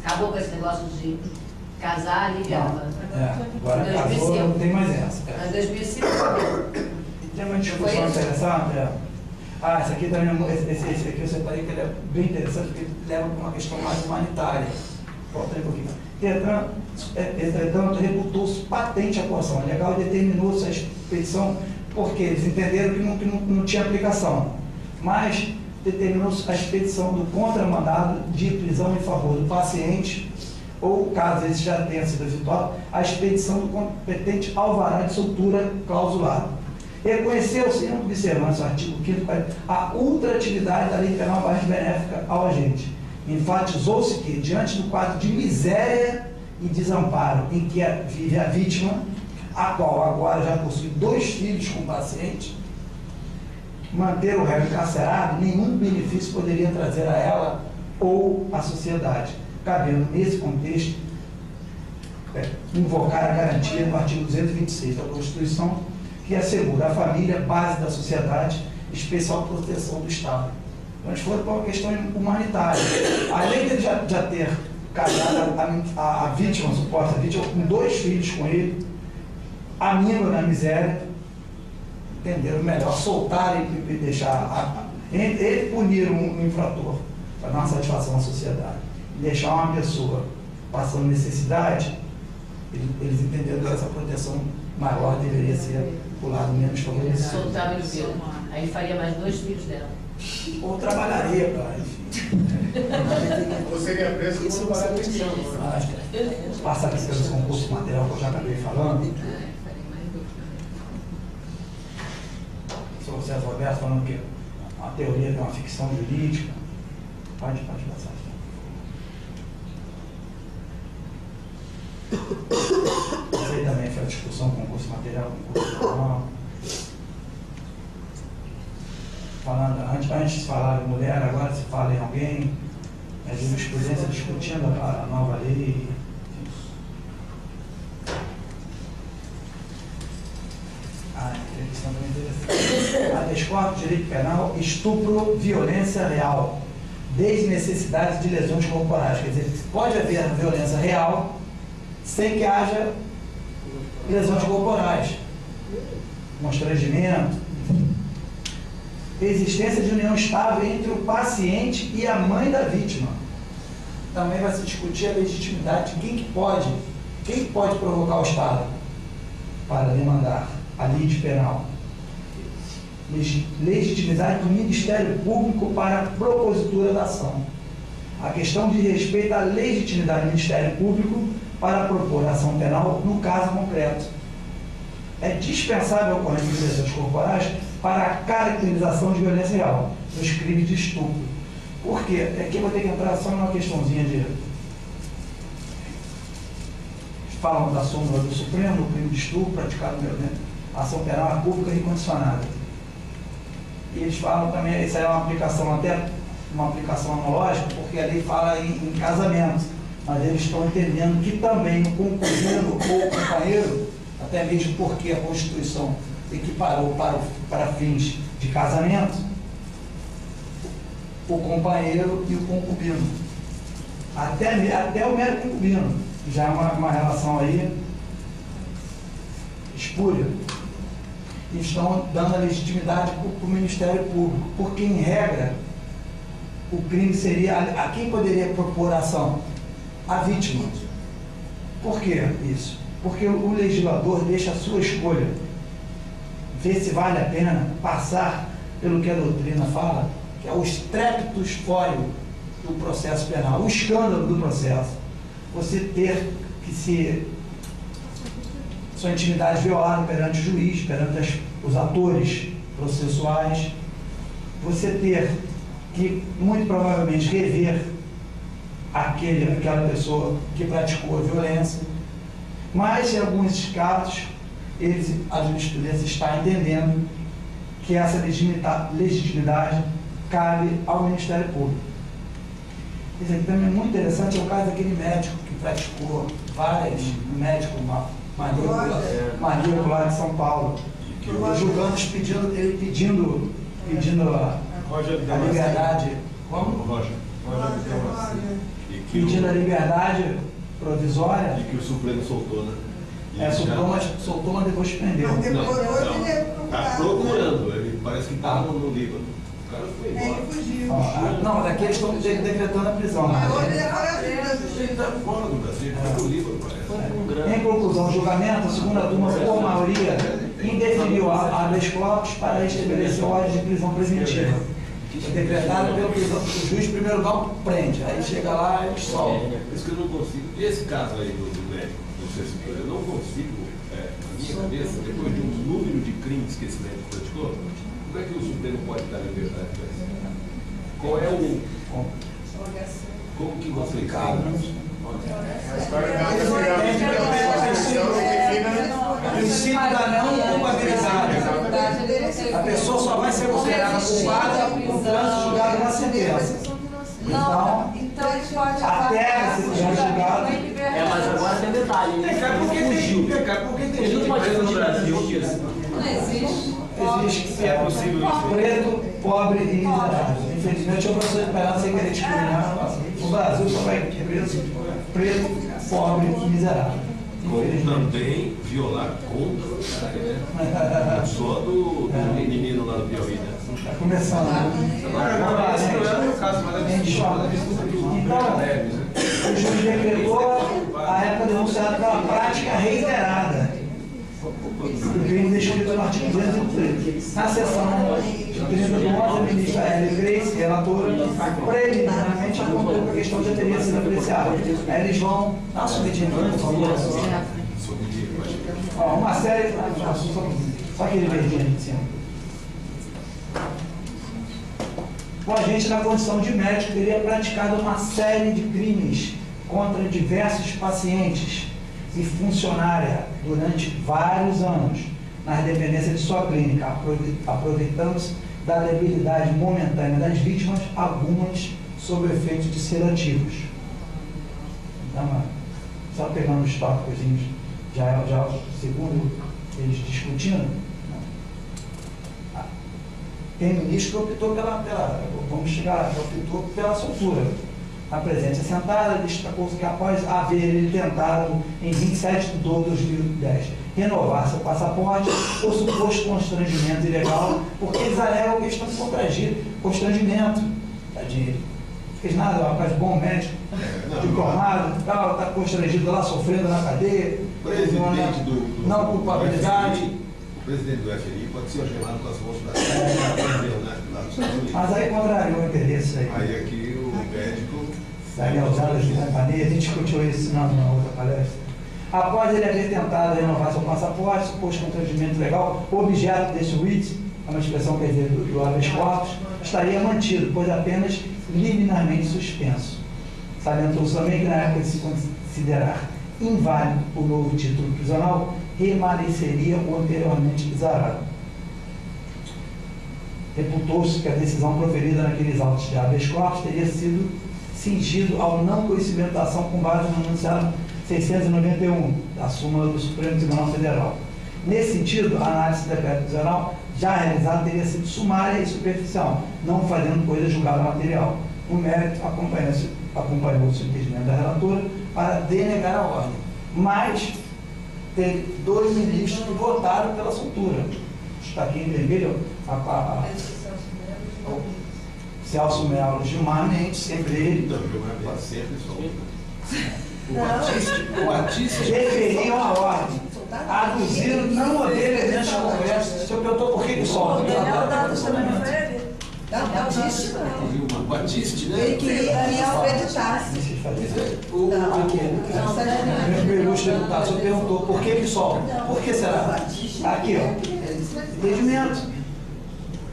Acabou com esse negócio de casar, ligava. Agora casou, não tem mais essa. Em 2005. Tem uma discussão interessante. Esse aqui também, esse aqui eu separei que ele é bem interessante, porque ele leva para uma questão mais humanitária. Volta aí um pouquinho. Entretanto, reputou-se patente a coação legal e determinou-se a expedição, porque eles entenderam que não tinha aplicação. Mas determinou-se a expedição do contramandado de prisão em favor do paciente, ou, caso esse já tenha sido efetuado, a expedição do competente alvará de soltura clausulado. Reconheceu-se, em observância ao artigo 5º, a ultratividade da lei penal mais benéfica ao agente. Enfatizou-se que, diante do quadro de miséria e desamparo em que vive a vítima, a qual agora já possui 2 filhos com o paciente, manter o réu encarcerado, nenhum benefício poderia trazer a ela ou à sociedade, cabendo, nesse contexto, invocar a garantia do artigo 226 da Constituição, que assegura a família base da sociedade, especial proteção do Estado. Então, eles foram para uma questão humanitária. Além de já ter casado a vítima, a suposta vítima, com 2 filhos com ele, amigo na miséria, entenderam melhor, soltar e deixar ele punir um infrator para dar uma satisfação à sociedade e deixar uma pessoa passando necessidade, eles entenderam que essa proteção maior deveria ser o lado menos favorecido. Soltava ele viu. Aí faria mais 2 filhos dela. Ou trabalharia para, enfim. Ou seria preso por trabalhar com isso. Passar aqui pelos concursos material que eu já acabei falando. O César Roberto falando que a teoria é uma ficção jurídica. Pode passar. Isso aí também foi a discussão concurso material, concurso formal. Falando, antes de falar de mulher, agora se fala em alguém, a jurisprudência discutindo a nova lei. Questão também interessante. A descorte direito penal, estupro, violência real, desde necessidades de lesões corporais. Quer dizer, pode haver violência real sem que haja lesões corporais, constrangimento, existência de união estável entre o paciente e a mãe da vítima. Também vai se discutir a legitimidade de quem pode provocar o Estado para demandar a lide penal. Legitimidade do Ministério Público para a propositura da ação. A questão de respeito à legitimidade do Ministério Público para propor a ação penal no caso concreto. É dispensável a ocorrência de lesões corporais para a caracterização de violência real nos crimes de estupro. Por quê? Aqui eu vou ter que entrar só numa questãozinha de... Falam da súmula do Supremo, o crime de estupro praticado a ação penal pública incondicionada. E eles falam também, isso aí é uma aplicação até uma aplicação analógica, porque a lei fala em casamento, mas eles estão entendendo que também o concubino ou o companheiro, até mesmo porque a Constituição equiparou para fins de casamento, o companheiro e o concubino. Até o mero concubino. Já é uma relação aí espúria. E estão dando a legitimidade para o Ministério Público, porque, em regra, o crime seria... A quem poderia propor a ação? A vítima. Por que isso? Porque o legislador deixa a sua escolha, vê se vale a pena passar pelo que a doutrina fala, que é o streptosfório do processo penal, o escândalo do processo. Você ter que sua intimidade violada perante o juiz, perante os atores processuais, você ter que, muito provavelmente, rever aquela pessoa que praticou a violência, mas, em alguns casos, a jurisprudência está entendendo que essa legitimidade cabe ao Ministério Público. Isso aqui também é muito interessante, é o caso daquele médico que praticou várias, médico maníaco lá de São Paulo, julgando, pedindo a liberdade. Como? Roger. Pedindo a liberdade provisória. E que o Supremo soltou, né? O Supremo soltou, mas depois prendeu. Mas depois ele é Está procurando, ele parece que está no Líbano. O cara foi embora. Ele fugiu. Não, mas aqui eles estão decretando a prisão. Né? Hoje ele é fora Ele está fora do Brasil, ele foi pro Líbano, parece. Em conclusão, o julgamento, a segunda turma, por maioria, indefiniu habeas corpus para estabelecer ordem de prisão preventiva. Decretada pelo juiz, primeiro grau, prende, aí chega lá e solta. Por isso que eu não consigo. E esse caso aí do médico, do Cecílio, eu não consigo, na minha cabeça, depois de um número de crimes que esse médico praticou, como é que o Supremo pode dar liberdade para isso? Qual é o. Como que você Complicado, né? A história da Constituição define Princípio da não culpabilidade. A pessoa só vai ser considerada culpada por trânsito julgado uma sentença. Então ele pode Até se tiver julgado. Mas agora tem detalhe, né? Por que tem Ele não gente pode presa no fugir Brasil? Não existe. Existe Se é possível isso. preto, pobre e miserável. Infelizmente, eu professor de penal sem querer discriminar. O Brasil só vai preto, pobre e miserável. Como Infelizmente. também violar contra, né? Só do menino lá do Piauí, né? Está começando. Agora, esse não é o meu caso, mas é Então, o juiz decretou a época denunciada pela prática reiterada. O crime descrito no artigo 203. Na sessão 32, a ministra Hélio Grace, relatora, preliminarmente apontou que a questão já teria sido apreciada. Aí eles vão dar submetido, por favor. Ó, uma série. Só aquele verdinho ali de cima. O agente, na condição de médico, teria praticado uma série de crimes contra diversos pacientes e funcionária durante vários anos nas dependências de sua clínica, aproveitando-se da debilidade momentânea das vítimas, algumas sob o efeito de sedativos. Então, só pegando os tópicos, já segundo eles discutindo, tem ministro que optou vamos chegar, optou pela soltura. A presença sentada destacou que após haver ele tentado, em 27 de outubro de 2010, renovar seu passaporte por suposto constrangimento ilegal, porque eles alegam questão de constrangimento. Tadinho. Não fez nada, um rapaz bom médico, diplomado, está constrangido lá, sofrendo na cadeia. Presidente não culpabilidade. O presidente do FMI pode ser algemado com as mãos lá nos Estados Unidos. Mas aí contrariou o interesse aí. Aí aqui o médico. Daniel Zalas de companhia, a gente discutiu isso na outra palestra. Após ele haver tentado renovar seu passaporte, suposto constrangimento legal, o objeto desse writ, é uma expressão, quer dizer, do habeas corpus, estaria mantido, pois apenas liminarmente suspenso. Salientou-se também que na época de se considerar inválido o novo título prisional, remaneceria o anteriormente exarado. Reputou-se que a decisão proferida naqueles autos de habeas corpus teria sido cingido ao não conhecimento da ação com base no enunciado 691 da súmula do Supremo Tribunal Federal. Nesse sentido, a análise do decreto prisional já realizada teria sido sumária e superficial, não fazendo coisa julgada material. O mérito acompanhou-se o entendimento da relatora para denegar a ordem. Mas teve 2 ministros que votaram pela soltura. Está aqui em vermelho Celso Melo, Gilmar Mendes, sempre ele. Não, sempre só. O Batista referiam a ordem. Aduziram não haver elementos de conversa. Se eu perguntou por que solta. O Daniel Dados também não foi ele? Batiste não. O Batiste, né? Ele queria acreditar. Meu primeiro-ministro deputado, o senhor perguntou por que solta. Por que será? Aqui, ó. Entendimento.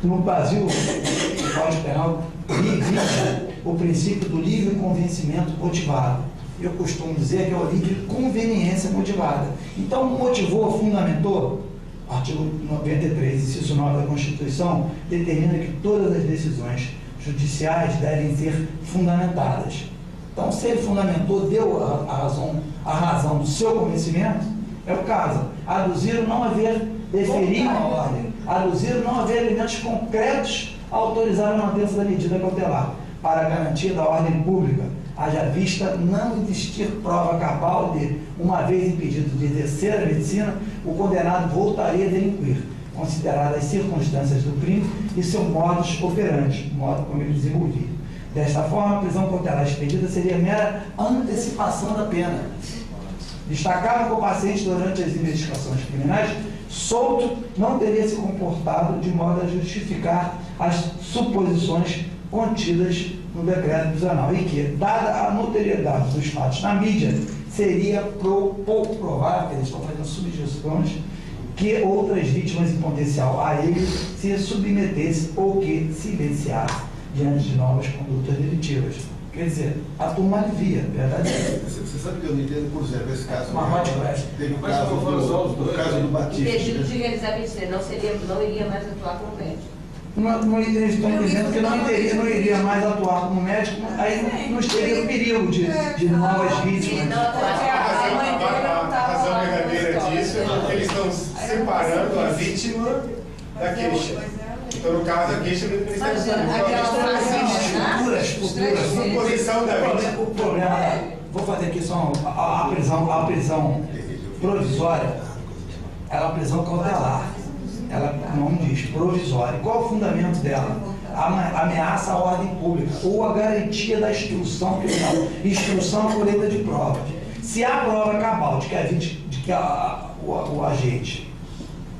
No Brasil, o Código Penal existe o princípio do livre convencimento motivado. Eu costumo dizer que é o livre conveniência motivada. Então, motivou, fundamentou, artigo 93, inciso 9 da Constituição, determina que todas as decisões judiciais devem ser fundamentadas. Então, se ele fundamentou, deu a razão do seu convencimento, é o caso. Aduziram não haver deferido a ordem, aduziram não haver elementos concretos a autorizar a manutenção da medida cautelar para a garantia da ordem pública, haja vista não existir prova cabal de, uma vez impedido de exercer a medicina, o condenado voltaria a delinquir, consideradas as circunstâncias do crime e seu modus operandi, o modo como ele desenvolvia. Desta forma, a prisão cautelar expedida seria mera antecipação da pena. Destacava que o paciente, durante as investigações criminais, solto não teria se comportado de modo a justificar as suposições contidas no decreto prisional e que, dada a notoriedade dos fatos na mídia, seria pouco provável, que eles estão fazendo sugestões, que outras vítimas em potencial a ele se submetessem ou que silenciassem diante de novas condutas delitivas. Quer dizer, a turma alivia, verdade? Você sabe que eu não entendo, por exemplo, esse caso. Teve o caso do Batista. Impedido de realizar a medicina, não iria mais atuar como médico. Eles estão dizendo que não iria mais atuar como médico, aí não teria perigo de novas vítimas. A razão verdadeira disso é porque eles estão separando a vítima da queixa. Então, no caso, a queixa do Ministério O problema, vou fazer aqui só a prisão provisória, ela é uma prisão cautelar. Ela não diz provisória. Qual o fundamento dela? A ameaça à ordem pública ou a garantia da instrução criminal. Instrução à colheita de provas. Se há prova cabal de que o agente,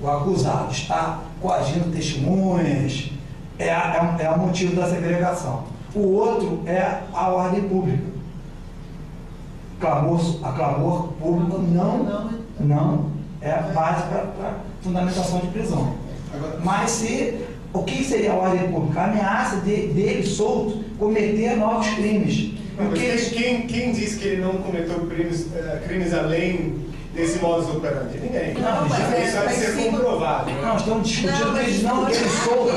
o acusado, está coagindo testemunhas, é o motivo da segregação. O outro é a ordem pública. A clamor público não é a base para fundamentação de prisão. Mas o que seria a ordem pública? A ameaça dele solto cometer novos crimes. Quem disse que ele não cometeu crimes além desse modus operandi? Ninguém. Isso vai ser comprovado. Não, estamos discutindo que ele solto.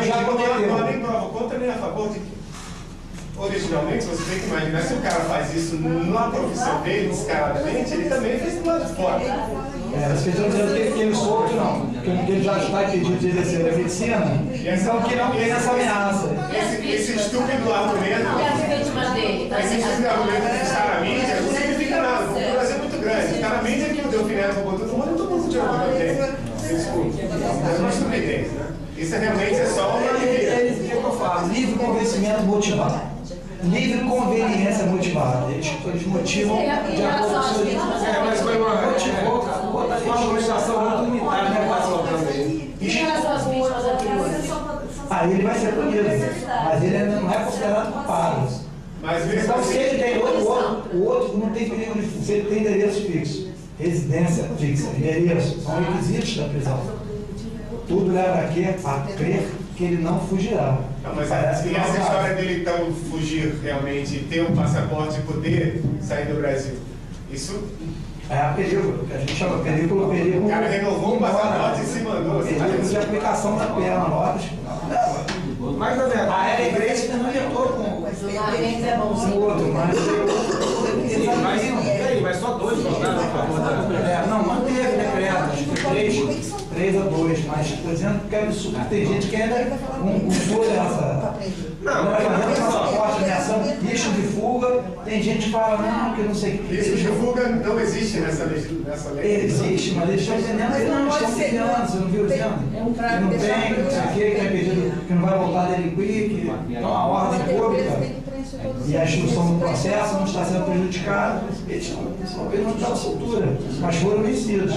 Já cometeu. Não há nem prova contra nem a favor de que. Originalmente, você tem que imaginar, se o cara faz isso na profissão dele, descaradamente, ele também fez do lado de fora. Vocês estão dizendo que ele solto não, que ele já está impedido de exercer a medicina, então que não tem essa ameaça. Esse estúpido argumento, esse estúpido argumento de estar na mídia, não significa nada, porque o Brasil é muito grande. Está na mídia que o Delfinero roubou todo mundo e todo mundo tirou o dele. Desculpa, é uma estupidez, né? Isso realmente é só uma... O que eu falo? Livre convencimento motivado. Livre conveniência motivada. Eles motivam de acordo com o seu mas foi uma argumentação muito limitada em relação ao também. Em relação às vítimas anteriores. Ele vai ser punido, mas ele ainda não é considerado culpado. Então, se ele tem o outro não tem perigo de fuga, se ele tem endereço fixo, residência fixa, endereço, são requisitos da prisão. Tudo leva aqui a crer que ele não fugirá. Não, mas essa história dele então fugir realmente, ter um passaporte e poder sair do Brasil, isso... É perigo, que a gente chama perigo. O cara renovou o passaporte e se mandou. Perigo de aplicação da pena, lógico. Mas na verdade, a igreja também vetou com o outro, mas só 2 votaram a favor da... Não, manteve decreto, acho que 3-2, mas estou dizendo que é absurdo, tem gente que ainda usou essa... Risco de fuga, tem gente que fala, não, que não sei o que. Risco de fuga não existe nessa lei. Existe, mas eles estão entendendo que não estão criando, você não viu dizendo? Que não tem, que não sei o que é pedido, que não vai voltar a delinquir, que então a ordem pública e a instrução do processo não está sendo prejudicada, eles estão pedindo aquela soltura, mas foram vencidos.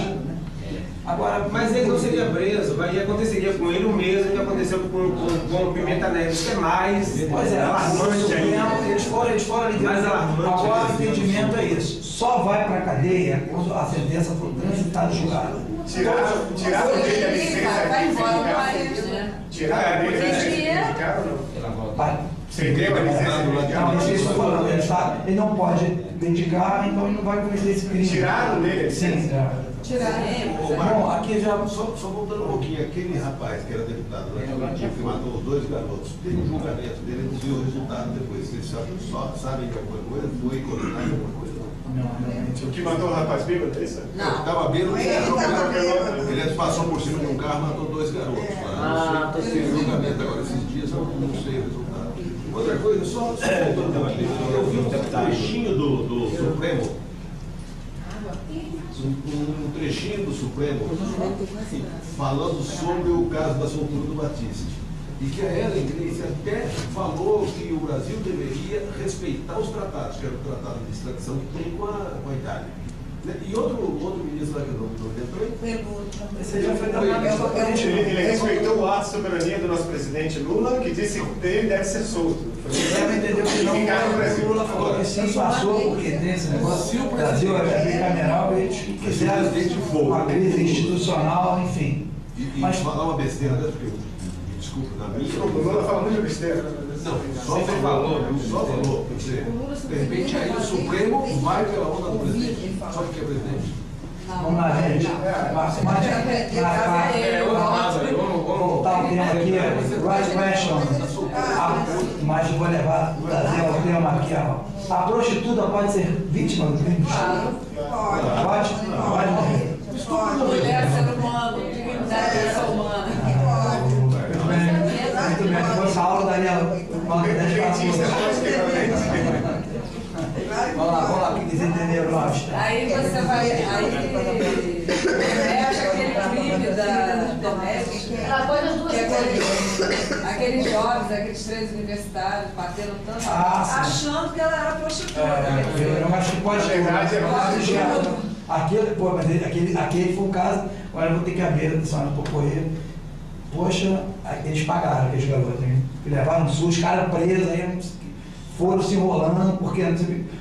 Agora, mas ele não seria preso, e aconteceria com ele o mesmo que aconteceu com o Pimenta Neves, que é mais alarmante ainda. Eles foram aliviados. Agora o entendimento é isso. Só vai para a cadeia quando a sentença for transitada e julgada. Tiraram dele a licença. Tiraram dele a licença. Você entendeu a licença? Ele não pode dedicar, então ele não vai cometer esse crime. Tiraram dele? Sim, Bom, aqui já, só voltando um pouquinho, aquele rapaz que era deputado lá de que matou os 2 garotos, teve um julgamento dele, não viu o resultado depois. Vocês só sabem de alguma coisa? Foi condenado de alguma coisa? Não. O que matou o rapaz bêbado, é isso? Não. Estava bêbado, ele passou por cima de um carro e matou 2 garotos lá. Tô sem julgamento agora esses dias, eu não sei o resultado. Outra coisa, só eu vi um trechinho do Supremo, um trechinho do Supremo falando sobre o caso da soltura do Batiste. E que a Ellen Grace até falou que o Brasil deveria respeitar os tratados, que era o tratado de extradição que tem com a Itália. E outro ministro lá que eu não ele respeitou o ato de soberania do nosso presidente Lula, que disse que ele deve ser solto. Ele entendeu que não, o Lula falou que sim, passou, porque tem esse negócio, o Brasil é bicameral, eles quiseram uma crise institucional, enfim. Mas falar uma besteira dessa, porque desculpa, na minha. O Lula fala muita besteira. Não, só falou. De repente aí o Supremo vai pela onda do presidente. Só porque é presidente. Vamos lá, gente. Vamos voltar o tema aqui. Right question. Mas eu vou trazer o tema aqui. A prostituta pode ser vítima do crime? Pode? Pode morrer. Mulher, ser humano, dignidade humana. Muito bem, se fosse a aula, daria uma 10 Vamos lá, o que eles entenderam, Lógico. Aí você vai. Aí remete aquele crime da doméstica. Aqueles jovens, aqueles 3 universitários bateram tanto. Achando que ela era prostituta. Eu acho que pode ser. Aquele foi o caso. Agora eu vou ter que abrir a atenção para correr. Poxa, eles pagaram aqueles garotos, hein? Levaram um susto, os caras presos, aí foram se enrolando, porque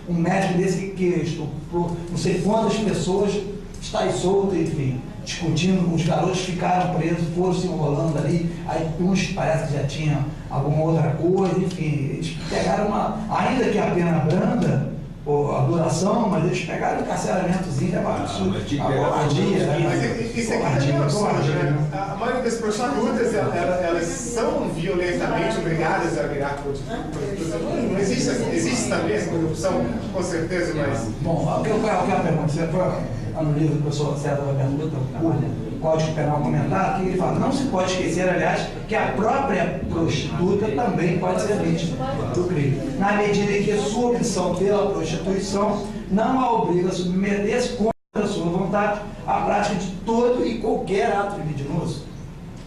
um médico desse que estuprou não sei quantas pessoas está aí solto, enfim, discutindo, os garotos ficaram presos, foram se enrolando ali, aí uns parece que já tinham alguma outra coisa, enfim, eles pegaram ainda que a pena branda, a duração, mas eles pegaram o encarceramentozinho, levaram a covardia. Mas isso aqui também é um absurdo, né? A maioria das prostitutas, elas são violentamente obrigadas a virar prostitutas. Não existe também essa corrupção, com certeza, mas... Bom, o que eu pergunto, você foi no livro do professor César Berluta, o Código Penal comentar, que ele fala, não se pode esquecer, aliás, que a própria prostituta também pode ser vítima do crime, na medida em que sua opção pela prostituição não a obriga a submeter-se contra a sua vontade à prática de todo e qualquer ato libidinoso.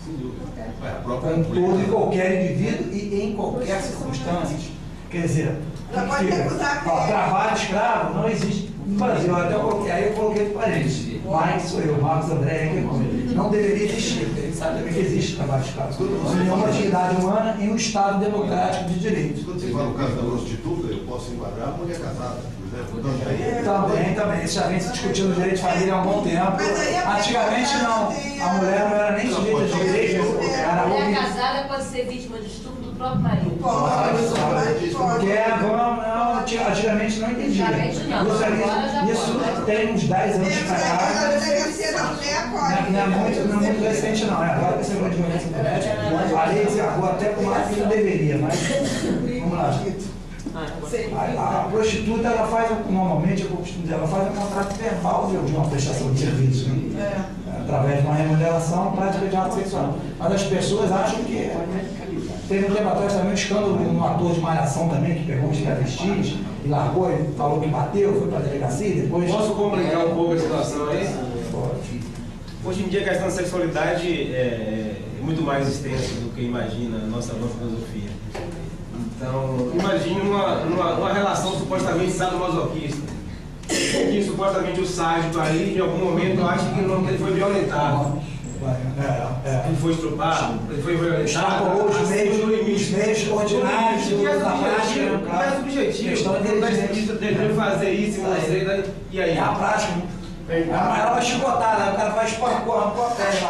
Sem dúvida. Com todo e qualquer indivíduo e em qualquer circunstância. Quer dizer, trabalho escravo não existe no Brasil. Até eu coloquei de parênteses. Mas sou eu, Marcos André, que não deveria existir, porque a gente sabe também que existe trabalho escravo. Nenhuma atividade humana em um Estado democrático de direito. Quando você fala no caso da prostituta, eu posso enquadrar a mulher casada, por exemplo. Também. Isso já vem se discutindo no direito de família há um bom tempo. Antigamente não. A mulher não era nem sujeita de direito. A mulher casada pode ser vítima de estupro do próprio marido. Porque antigamente não entendia. Isso tem uns 10 anos para cá. Não é muito recente não. Agora que você vai de violência doméstica, a lei agora até como a filha deveria, mas vamos lá. A prostituta, ela faz, normalmente, ela faz um contrato verbal de uma prestação de serviço, né? Através de uma remuneração, prática de ato sexual. Mas as pessoas acham que... Teve um tempo atrás também um escândalo de um ator de Malhação também, que pegou uns travestis e largou, e falou que bateu, foi para a delegacia, depois... Posso complicar um pouco a situação aí? Pode. Hoje em dia a questão da sexualidade é muito mais extensa do que imagina a nossa filosofia. Então, imagine uma relação supostamente sadomasoquista, que supostamente o sádico aí, em algum momento, acha que ele foi violentado. Ele foi estrupado, ele foi violentado. Os meios ordinários da prática. Não é subjetivo, não é deve fazer isso, e aí? É a prática. Ela vai chicotar, o cara vai espancou a perna.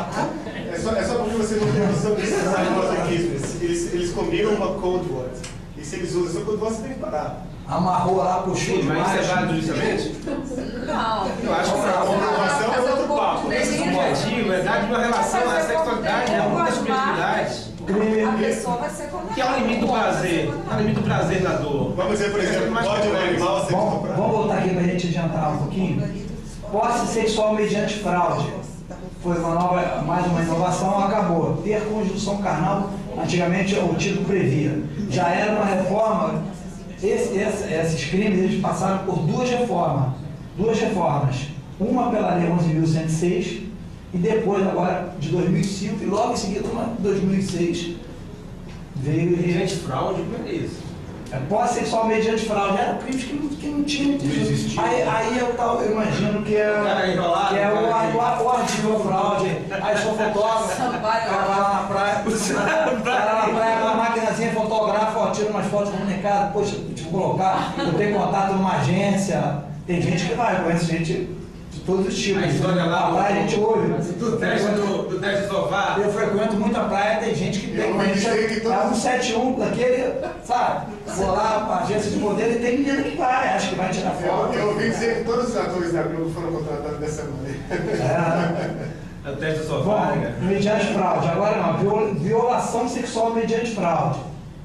É só porque você não tem noção disso, eles combinam uma code word. E se eles usam essa code word, você tem que parar. Amarrou lá, puxou demais. Mas isso é válido judicialmente? Não. Eu acho que a comprovação é outro papo. É subjetivo, é dar de uma relação à sexualidade, é muita subjetividade. A pessoa vai ser condenada. Que é o limite do prazer. É o limite do prazer na dor. Vamos dizer, por exemplo, pode um animal ser comprado. Vamos voltar aqui para a gente adiantar um pouquinho. Posse sexual mediante fraude. foi mais uma inovação, acabou. Ter conjunção carnal, antigamente o título previa. Já era uma reforma, esses crimes eles passaram por duas reformas. Uma pela Lei 11.106 e depois agora de 2005 e logo em seguida uma de 2006 veio... Mediante fraude, como é isso? Posse sexual mediante fraude, eram crimes que não tinham. Aí eu imagino que é o artigo fraude. Aí sou fotógrafo, o cara vai lá na praia, uma maquinazinha fotografa, tira umas fotos no mercado, poxa, tipo, colocar, eu tenho contato numa agência, tem gente que vai, eu conheço gente de todos os tipos. A história lá, a praia a gente ouve. Do teste do sofá. Eu frequento muito a praia, tem gente que tem. É um 71 daquele, sabe? Vou lá para a agência de modelo e tem menina que vai, acho que vai tirar foto. Eu ouvi dizer que todos os atores da Globo foram contratados dessa maneira. É o teste do sofá, né? Mediante fraude. Agora não, violação sexual mediante fraude.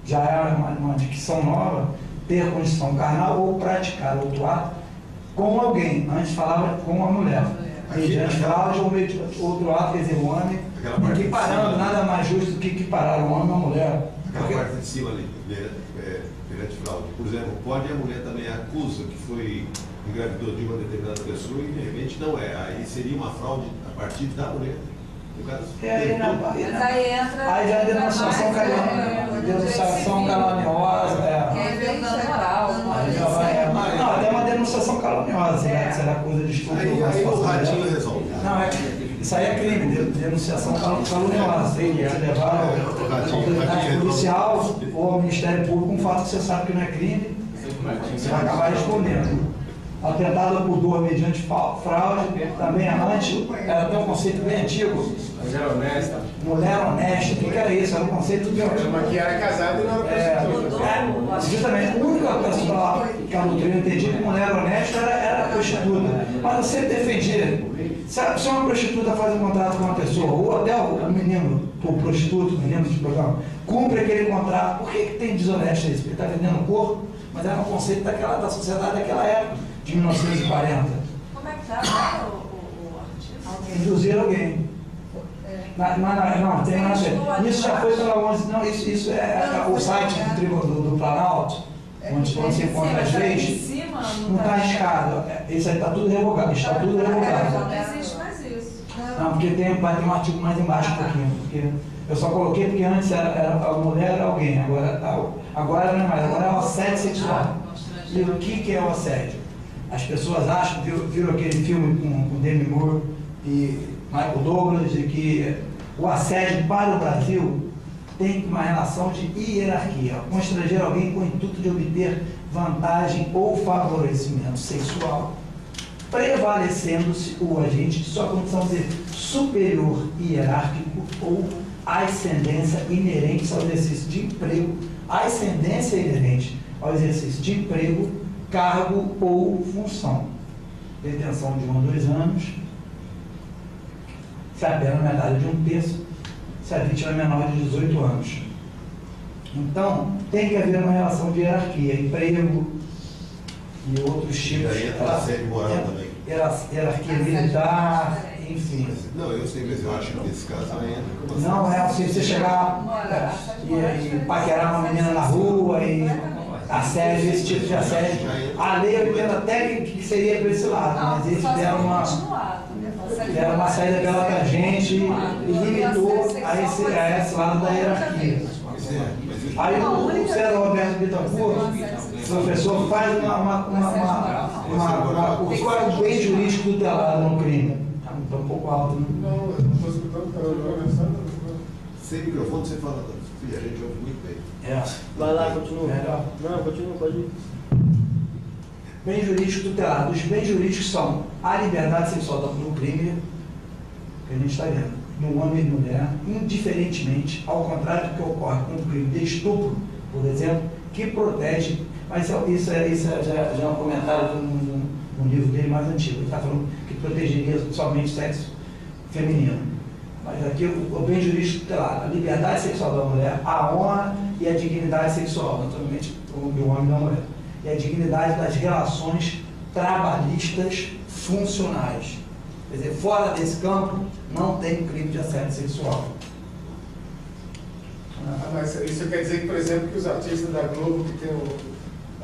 Já é uma dicção nova, ter condição carnal ou praticar outro ato com alguém. Antes falava com a mulher. Mediante fraude ou outro ato, quer dizer, o homem, equiparando, nada mais justo do que equiparar o homem à mulher. Aquela parte de cima ali, mediante fraude. Por exemplo, pode a mulher também acusa que engravidou de uma determinada pessoa e de repente não é. Aí seria uma fraude a partir da mulher. Aí já é denunciação caluniosa. Não, até uma denunciação caluniosa, se ela acusa de estupro. Aí o ratinho resolve. Não, isso aí é crime, denunciação caluniosa. Tem que levar a autoridade policial ou ao Ministério Público um fato que você sabe que não é crime, você vai acabar respondendo. Atentado por dor mediante fraude, também antes, era até um conceito bem antigo. Mulher honesta. Mulher honesta, o que era isso? Era um conceito de... Mas que era casada e não era prostituta. Justamente, a única pessoa que a doutrina entendia que mulher honesta era prostituta. Mas você defendia. Se uma prostituta faz um contrato com uma pessoa, ou até o menino, o prostituto, o menino de programa, cumpre aquele contrato, por que tem desonesto isso? Porque está vendendo o corpo, mas era um conceito da sociedade daquela época, de 1940. Como é que está o artigo? Induzir alguém. Não, tem nada. Isso já foi pela 11. Não, isso é o site do Planalto, onde você encontra as leis. Não está arriscado. Isso aí está tudo revogado. Está tudo revogado. Não existe mais isso. Não, porque vai ter um artigo mais embaixo um pouquinho. Porque eu só coloquei porque antes a mulher era alguém, agora não é mais, agora é o assédio sexual. E o que é o assédio? As pessoas acham, viram aquele filme com Demi Moore e Michael Douglas, de que o assédio para o Brasil tem uma relação de hierarquia. Constranger alguém com o intuito de obter vantagem ou favorecimento sexual, prevalecendo-se o agente de sua condição de superior hierárquico ou ascendência inerente ao exercício de emprego, ascendência inerente ao exercício de emprego, cargo ou função. Detenção de 1 a 2 anos, se a pena é metade de 1/3, se a vítima é menor de 18 anos. Então, tem que haver uma relação de hierarquia, emprego e outros tipos. E aí entra a assédio moral também. Hierarquia militar, enfim. Não, eu sei, mas eu acho que nesse caso aí entra. Não é assim, você chegar e paquerar uma menina na rua e assédio, esse tipo de assédio. A lei eu entendo até que seria para esse lado, mas eles deram uma saída pela tangente e limitou a esse lado da hierarquia. Aí o César Roberto Bittencourt, professor, faz qual é o bem jurídico tutelado no crime? Está um pouco alto, né? Não, eu não estou escutando, estava conversando. Sem microfone você fala, filha, a gente ouve muito bem. Vai lá, continua. Não, continua, pode ir. Bem jurídico tutelado. Os bens jurídicos são a liberdade sexual do crime, que a gente está vendo, no homem e mulher, indiferentemente, ao contrário do que ocorre com o crime de estupro, por exemplo, que protege, mas isso já é um comentário num livro dele mais antigo, ele está falando que protegeria somente o sexo feminino. Mas aqui o bem jurídico tutelado, a liberdade sexual da mulher, a honra e a dignidade sexual, naturalmente, do homem e da mulher, e a dignidade das relações trabalhistas funcionais. Quer dizer, fora desse campo, não tem crime de assédio sexual. Mas isso quer dizer que, por exemplo, que os artistas da Globo que tem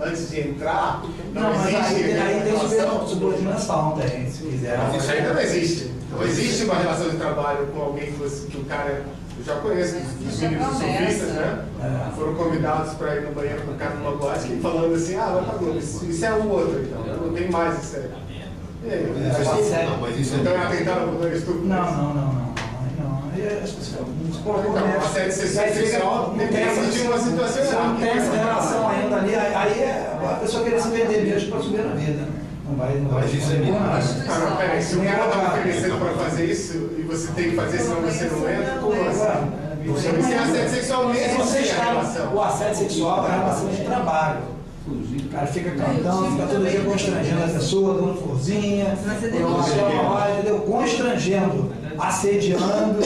antes de entrar, não mas existe aí tem subordinação, tem, se quiser. Mas isso ainda não existe. Não existe uma relação de trabalho com alguém que o cara... Eu já conheço os meninos surfistas, né? Foram convidados para ir no banheiro com o cara numa boate, falando assim, vai pra Globo, isso é o outro, então não tem mais isso aí. Então é atentado por dois estupros? Não. A assédio sexual tem que existir uma situação. Se não tem essa relação ainda ali, aí a pessoa queria se vender mesmo para subir na vida. Não vai isso é não, peraí, se o cara está oferecendo para fazer isso e você tem que fazer, senão você não entra, como assim? Isso é assédio sexual mesmo. O assédio sexual é a relação de trabalho. O cara fica cantando, fica todo dia constrangendo a pessoa, dando florzinha, entendeu? Constrangendo, assediando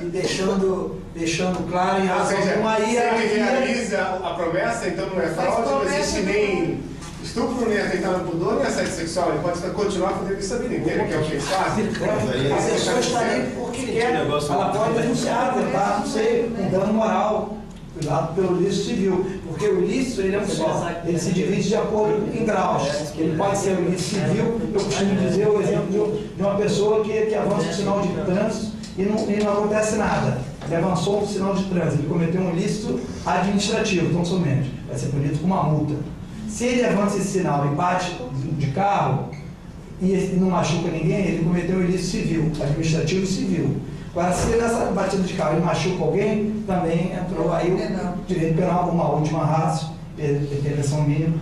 e deixando claro em relação a uma hierarquia. Se ele realiza a promessa, então não é fraude, não existe nem estupro, nem atentado ao pudor, nem assédio sexual. Ele pode continuar fazendo isso a vida inteira, que é o que eles fazem. A pessoa está ali porque quer, ela pode denunciar, tentar, não sei, um dano moral. Cuidado pelo ilícito civil, porque o ilícito ele é um só, ele se divide de acordo em graus. Ele pode ser o ilícito civil, eu costumo dizer o exemplo de uma pessoa que avança um sinal de trânsito e não acontece nada. Ele avançou um sinal de trânsito, ele cometeu um ilícito administrativo, tão somente, vai ser punido com uma multa. Se ele avança esse sinal e bate de carro e não machuca ninguém, ele cometeu um ilícito civil, administrativo e civil. Agora, se nessa batida de carro ele machuca alguém, também entrou aí o direito penal, uma última ratio, intervenção mínima.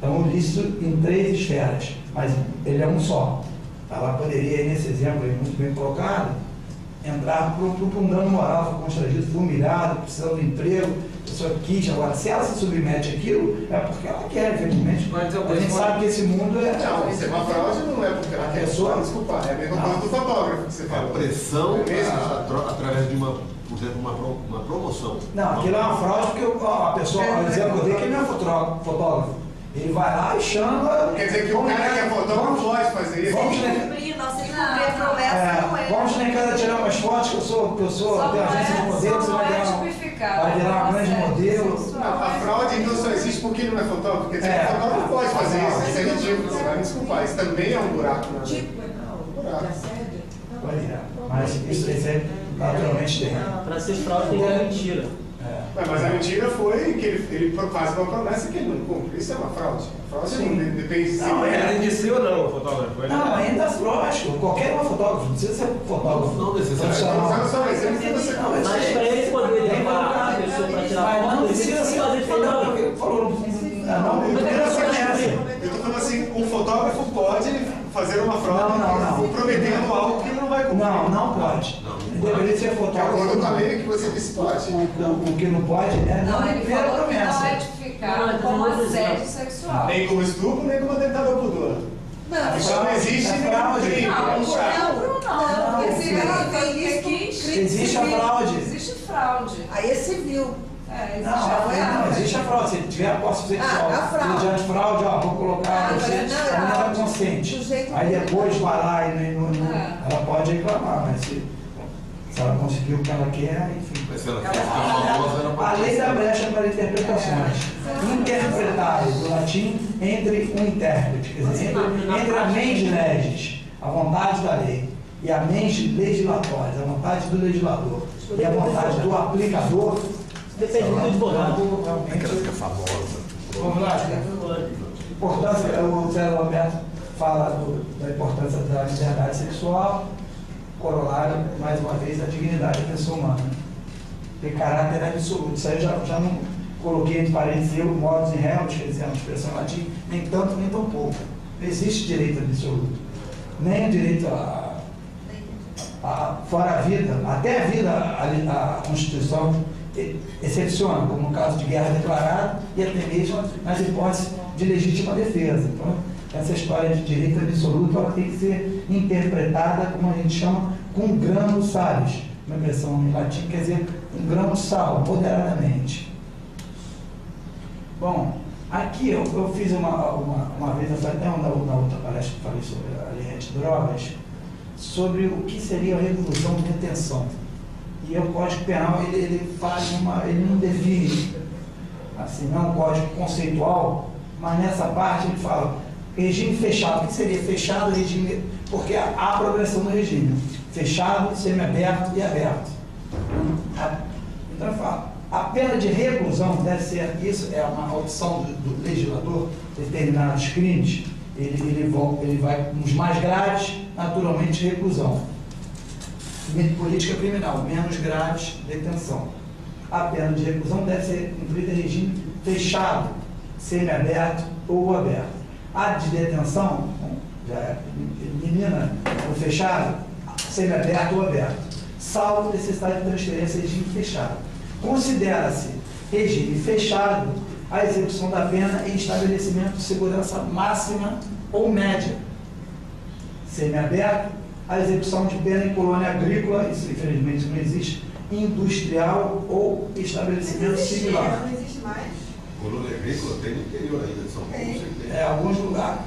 É um ilícito em 3 esferas, mas ele é um só. Ela poderia, nesse exemplo aí, muito bem colocado, entrar para um dano moral, foi constrangido, foi humilhado, precisando de emprego, a pessoa quis. Agora, se ela se submete àquilo, é porque ela quer, evidentemente. A gente sabe que esse mundo é... Não, isso é uma fraude, não é porque ela quer. Desculpa, é a mesma coisa do fotógrafo que você fala. A pressão através de por exemplo, uma promoção. Não, aquilo é uma fraude porque a pessoa, por exemplo, eu dei que ele não é fotógrafo. Ele vai lá e chama... Quer dizer que o cara que é fotógrafo pode fazer isso? Vamos na casa tirar umas fotos que eu sou tenho agência de modelo, você vai virar uma grande modelo. A fraude então só existe porque ele não é fotógrafo. Quer dizer que o fotógrafo não pode fazer isso. Isso é ridículo, você vai me desculpar. Isso também é um buraco na lei. Pois é, mas isso aí naturalmente tem. Para ser fraude tem que ter mentira. Mas a mentira foi que ele faz uma promessa que ele não cumpre. Isso é uma fraude. A fraude não depende se ele de ser ou não o fotógrafo. Não, ainda lógico. Qualquer um é fotógrafo. Não precisa ser fotógrafo. Não necessariamente. Mas para ele poder levar a pessoa para tirar foto, não precisa ser fazer fotógrafo. Eu estou falando assim, um fotógrafo pode fazer uma fraude prometendo algo que ele não vai cumprir. Não pode. Deveria ser fotógrafo. Quando eu falei que você disse pode. O que não pode é não ele falou que não é tipificado como assédio sexual. Nem como estupro, nem como atentado ao pudor. Não, isso não existe nenhum crime. Existe a fraude. Existe fraude. Aí é civil. Não, existe a fraude. Se tiver a posse sexual, mediante fraude, vou colocar você, a menina está consciente. Aí depois vai lá e ela pode reclamar, mas se ela conseguiu o que ela quer, enfim. Mas se ela quer ficar famosa, a lei da brecha para interpretações. Interpretável, do latim, entre um intérprete, quer dizer, entre a mente legis, a vontade da lei, e a mente legislatória, a vontade do legislador, e a vontade do aplicador. Depende muito do advogado. Aquela fica famosa. Vamos lá, importância, o Zé Roberto fala da importância da liberdade sexual, corolário, mais uma vez, da dignidade da pessoa humana. Tem caráter absoluto. Isso aí eu já não coloquei entre parênteses eu, modus in rebus, quer dizer, uma expressão em latim, nem tanto nem tão pouco. Não existe direito absoluto. Nem o direito fora a vida, até a vida, a Constituição excepciona, como no caso de guerra declarada e até mesmo nas hipóteses de legítima defesa. Então, essa história de direito absoluto ela tem que ser interpretada, como a gente chama, com gramos salis. Uma expressão em latim quer dizer um grão de sal, moderadamente. Bom, aqui eu fiz uma vez, até na outra palestra que falei sobre a lei antidrogas, sobre o que seria a reclusão de detenção. E o Código Penal, ele não define, assim, não é um código conceitual, mas nessa parte ele fala regime fechado. O que seria fechado, regime, porque há progressão do regime, fechado, semiaberto e aberto. Então ele fala, a pena de reclusão deve ser, isso é uma opção do legislador, determinados crimes, ele vai nos mais graves, naturalmente, reclusão. Política criminal, menos graves, detenção. A pena de reclusão deve ser cumprida em regime fechado, semiaberto ou aberto. A de detenção, já elimina o fechado, semiaberto ou aberto, salvo necessidade de transferência em regime fechado. Considera-se regime fechado a execução da pena em estabelecimento de segurança máxima ou média. Semiaberto, a execução de pena em colônia agrícola, isso infelizmente não existe, industrial ou estabelecimento similar. Não existe mais. Colônia agrícola tem no interior ainda de São Paulo. Alguns lugares.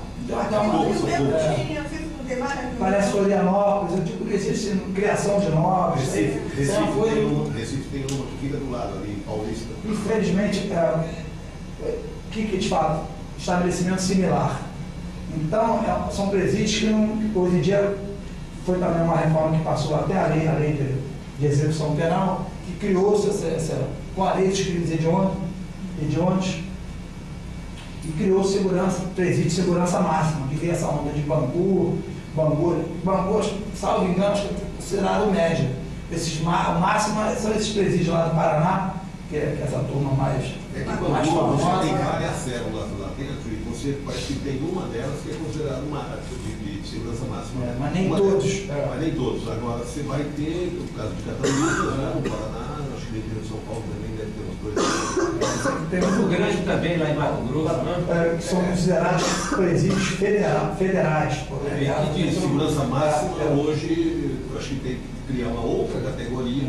Parece Florianópolis, eu digo que existe criação de novos. Recife tem uma que fica do lado ali, Paulista. Infelizmente, o que te fala? Estabelecimento similar. Então, são presídios que hoje em dia foi também uma reforma que passou até a lei de execução penal, que criou-se com a lei dos crimes hediondos, e criou presídio de segurança máxima, que veio essa onda de Bangu, salvo engano, acho que é considerado média. O máximo são esses presídios lá do Paraná, que é essa turma mais famosa. Tem várias células lá dentro, e você parece que tem uma delas que é considerada uma de segurança máxima. Mas nem todos. Mas nem todos. Agora você vai ter, no caso de Catalunha, no Paraná, acho que dentro de São Paulo também deve ter umas coisas. Tem muito grande também lá em Mato Grosso, né? Que são considerados presídios federais. Que de segurança máxima hoje, eu acho que tem que criar uma outra categoria.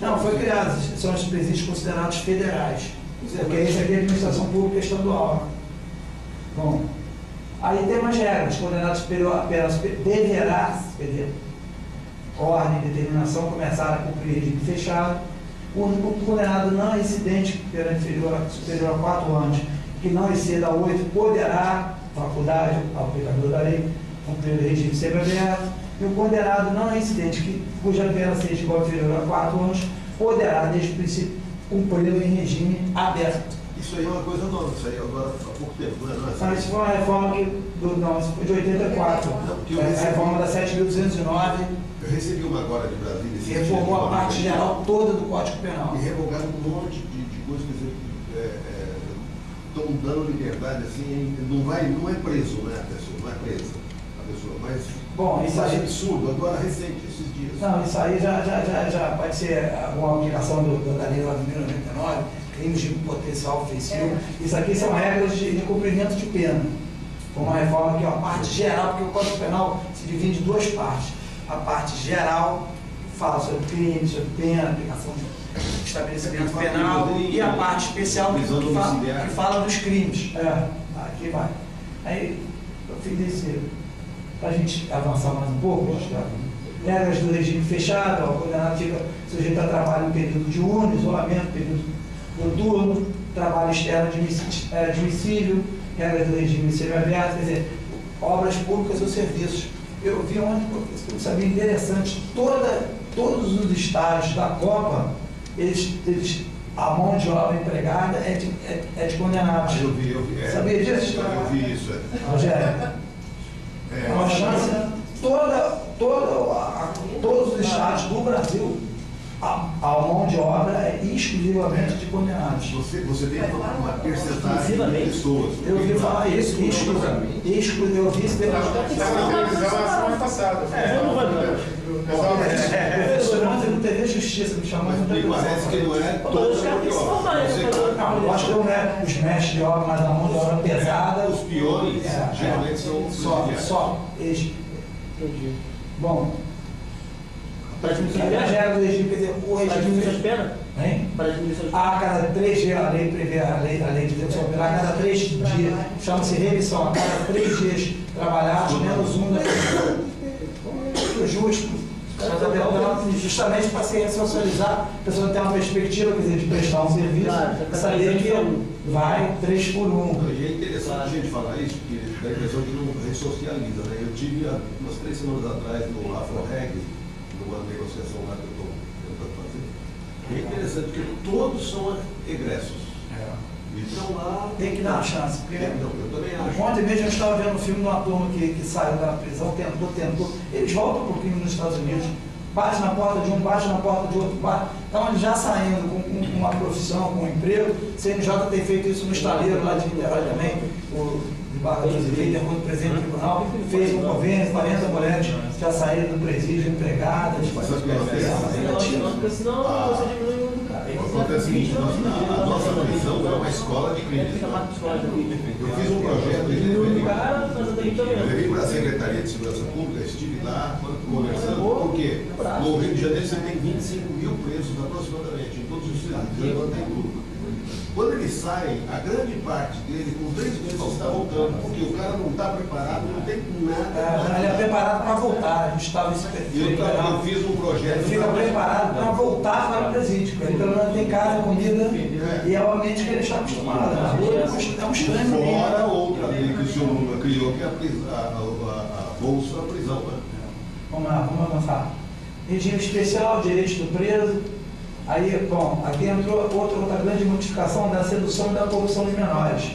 Não, foi criado, são os presídios considerados federais. Porque esse aqui é a administração pública estadual. Bom, aí tem umas regras, condenado superior a pena deverá, ordem e determinação, começar a cumprir regime fechado. O condenado não incidente, pena superior a 4 anos, que não exceda 8, poderá, faculdade, aplicador da lei, cumprir o regime semiaberto. E o condenado não incidente, cuja pena seja igual ou inferior a 4 anos, poderá, desde o princípio, cumpri-lo em regime aberto. Isso aí é uma coisa nova, isso aí agora há pouco tempo, não é? Mas isso foi uma reforma isso foi de 84, a reforma da 7.209. Eu recebi uma agora de Brasília. Que reformou a parte geral toda do Código Penal. E revogaram um monte de coisas, quer dizer, estão dando liberdade, assim, não é preso, né, a pessoa, não é presa a pessoa, mas bom, isso aí é absurdo, agora recente, esses dias. Não, isso aí já pode ser alguma aplicação da lei 9.099, crimes de potencial ofensivo. Isso aqui são regras de cumprimento de pena. Foi uma reforma aqui, a parte geral, porque o Código Penal se divide em duas partes. A parte geral fala sobre crime, sobre pena, aplicação de estabelecimento penal, e a parte especial que fala dos crimes. Aqui vai. Aí eu fiz esse, para a gente avançar mais um pouco, regras do regime fechado, o condenado fica sujeito a trabalho em período diurno, isolamento, período noturno, trabalho externo admissível, regras do regime semiaberto, quer dizer, obras públicas ou serviços. Eu vi ontem, eu sabia interessante, todos os estágios da Copa, a mão de obra empregada é de condenados. Eu vi. Sabia disso? Eu vi isso. Rogério, é uma chance, todos os estados do Brasil, a mão de obra é exclusivamente de condenados. Você tem uma percentagem de pessoas. Eu ouvi falar isso, eu vi isso pela semana passada. Não teve justiça, me chamou de me parece que não é todos eu acho que não é os mestres de obra, mas a mão de obra pesada. Os peões geralmente são só eles. Bom, as regras do regime, quer dizer, o regime de pena? A cada 3 dias, a lei prevê a lei de execução penal, a cada 3 dias, chama-se remissão, a cada 3 dias trabalhados, menos um da justo, justo. Justamente para se ressocializar, a pessoa tem uma perspectiva, quer dizer, de prestar um serviço, saber que vai 3 por 1. E é interessante a gente falar isso, porque dá a impressão que não ressocializa, né? Eu tive umas 3 semanas atrás no AfroReg, numa negociação lá que eu estou tentando fazer. E é interessante porque todos são egressos. Então lá. Tem que dar uma chance. Porque eu também acho. Ontem mesmo eu estava vendo um filme de uma turma que saiu da prisão, tentou. Eles voltam um pouquinho nos Estados Unidos, bate na porta de um, bate na porta de outro, bate. Então eles já saindo com uma profissão, com um emprego. CNJ tem feito isso no estaleiro lá de Niterói também. O de Barra do Azevedo, quando presidente do tribunal, fez um convênio, 40 mulheres já saíram do presídio, empregadas. Acontece o seguinte, a nossa prisão é uma escola de crime. Eu fiz um projeto, eu levei para a Secretaria de Segurança Pública, estive lá conversando, porque no Rio de Janeiro você tem 25 mil presos aproximadamente, em todos os estados, não tem tudo. Quando eles saem, a grande parte dele, com 3 meses, está voltando, porque o cara não está preparado, não tem nada. Ele é preparado para voltar, a gente estava esse perfil. Eu fiz um projeto. Ele fica preparado para voltar para o presídio. Ele pelo menos tem casa, comida, e é o ambiente que ele está acostumado. É um estranho. Fora outra lei que o senhor Lula criou, que é a bolsa da prisão. Né? Vamos lá, vamos avançar. Regime especial, direitos do preso. Aí, bom, aqui entrou outra grande modificação da sedução e da corrupção de menores.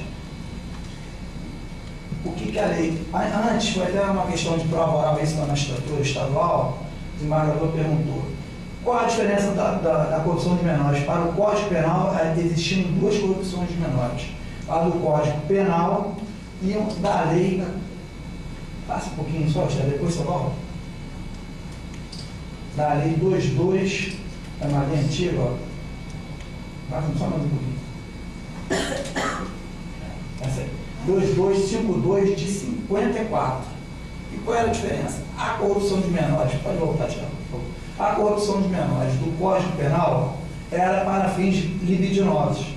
O que a lei... Antes, foi até uma questão de prova oral isso na magistratura estadual, o desembargador perguntou qual a diferença da corrupção de menores. Para o Código Penal, existiam 2 corrupções de menores. A do Código Penal e da lei... Passa um pouquinho só, depois você volta. Da lei 22... É uma linha antiga, ó. Vai só mais um pouquinho. Essa aí. 2252 de 54. E qual era a diferença? A corrupção de menores, pode voltar, Thiago, por favor. A corrupção de menores do Código Penal era para fins libidinosos.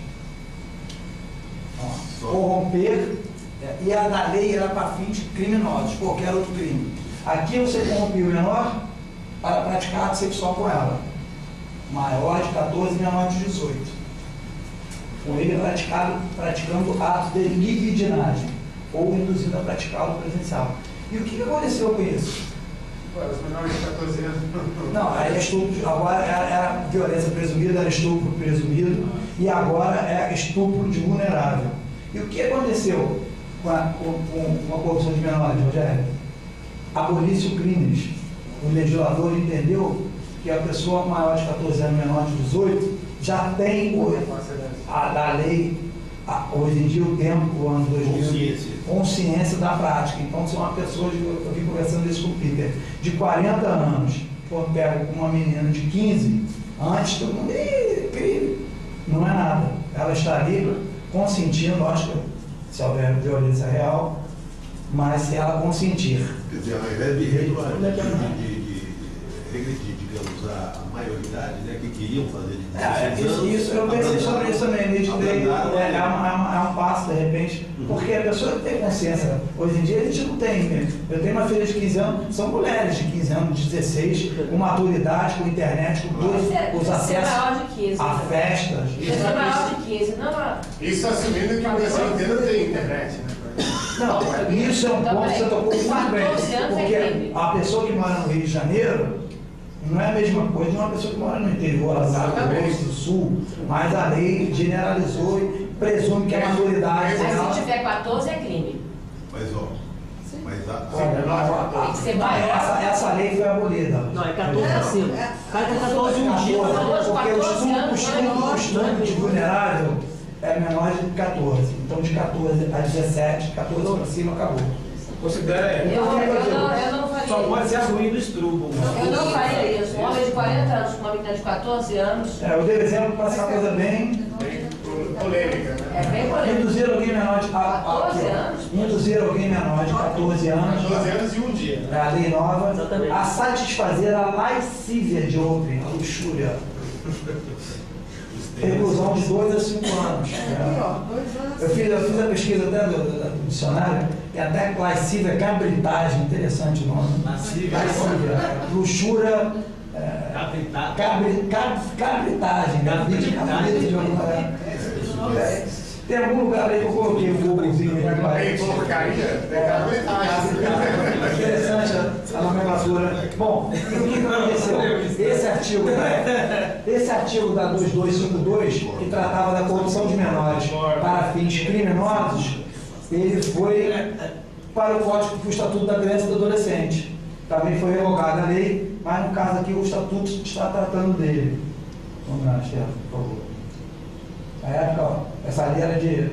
Corromper, e a da lei era para fins criminosos, qualquer outro crime. Aqui você corrompia o menor para praticar ato sexual com ela. Maior de 14 e menor de 18. Com ele praticando ato de libidinagem ou induzido a praticá-lo presencial. E o que aconteceu com isso? Os menores de 14 anos. Não, aí é estupro, agora era violência presumida, era estupro presumido, e agora é estupro de vulnerável. E o que aconteceu com a corrupção de menores, Rogério? Aboliu-se o crime. O legislador entendeu que a pessoa maior de 14 anos, menor de 18, já tem da lei, hoje em dia o tempo, o ano 2000, consciência da prática. Então, se uma pessoa, eu vim conversando isso com o Peter, de 40 anos, for pego com uma menina de 15, antes todo mundo, crime, não é nada. Ela está ali consentindo, lógico, se houver violência real, mas se ela consentir. Quer dizer, ao invés de regredir, digamos, a maioridade, né, que queriam fazer de 16 anos. Isso, eu pensei sobre isso também, meditei, é um passo, de repente, porque a pessoa tem consciência. Hoje em dia a gente não tem, né? Eu tenho uma filha de 15 anos, são mulheres de 15 anos, de 16, com maturidade, com internet, com todos os acessos a festas. Isso é maior de 15, não. Isso assumindo que o Brasil inteiro tem internet, né? Não, isso é um ponto que você tocou muito bem, porque a pessoa que mora no Rio de Janeiro não é a mesma coisa de uma pessoa que mora no interior, do sul, mas a lei generalizou e presume que a maturidade... Mas se tiver 14 é crime. Mas, ó, tem que ser maior. Essa lei foi abolida. Não, é 14 assim. Cada 14 um dia. Porque o estupro de vulnerável é menor de 14. Então, de 14 a 17, 14 para cima, acabou. Considera Eu não faria. Só pode ser arguído estrupo. Eu não faria isso. Um homem de 40 anos com uma menina de 14 anos. Eu dei exemplo para essa coisa bem polêmica, né? É bem polêmica. Induzir alguém menor de 14 anos. Induzir alguém menor de 14 anos. 14 anos e um dia. É a lei nova. A satisfazer a lascívia de outrem, a luxúria. Reclusão de 2 a 5 anos. Eu fiz a pesquisa até do dicionário, tem até lascívia, cabritagem, interessante o nome. Lascívia, luxúria, cabritagem, tem algum lugar aí que eu coloquei um Googlezinho aí, interessante a nomenclatura. Bom, e o que aconteceu? Esse artigo da 2252, que tratava da corrupção de menores para fins criminosos, ele foi para o Código do Estatuto da Criança e do Adolescente. Também foi revogada a lei, mas no caso aqui o Estatuto está tratando dele. Vamos lá, Chefe, por favor. Na época, ó, essa lei era de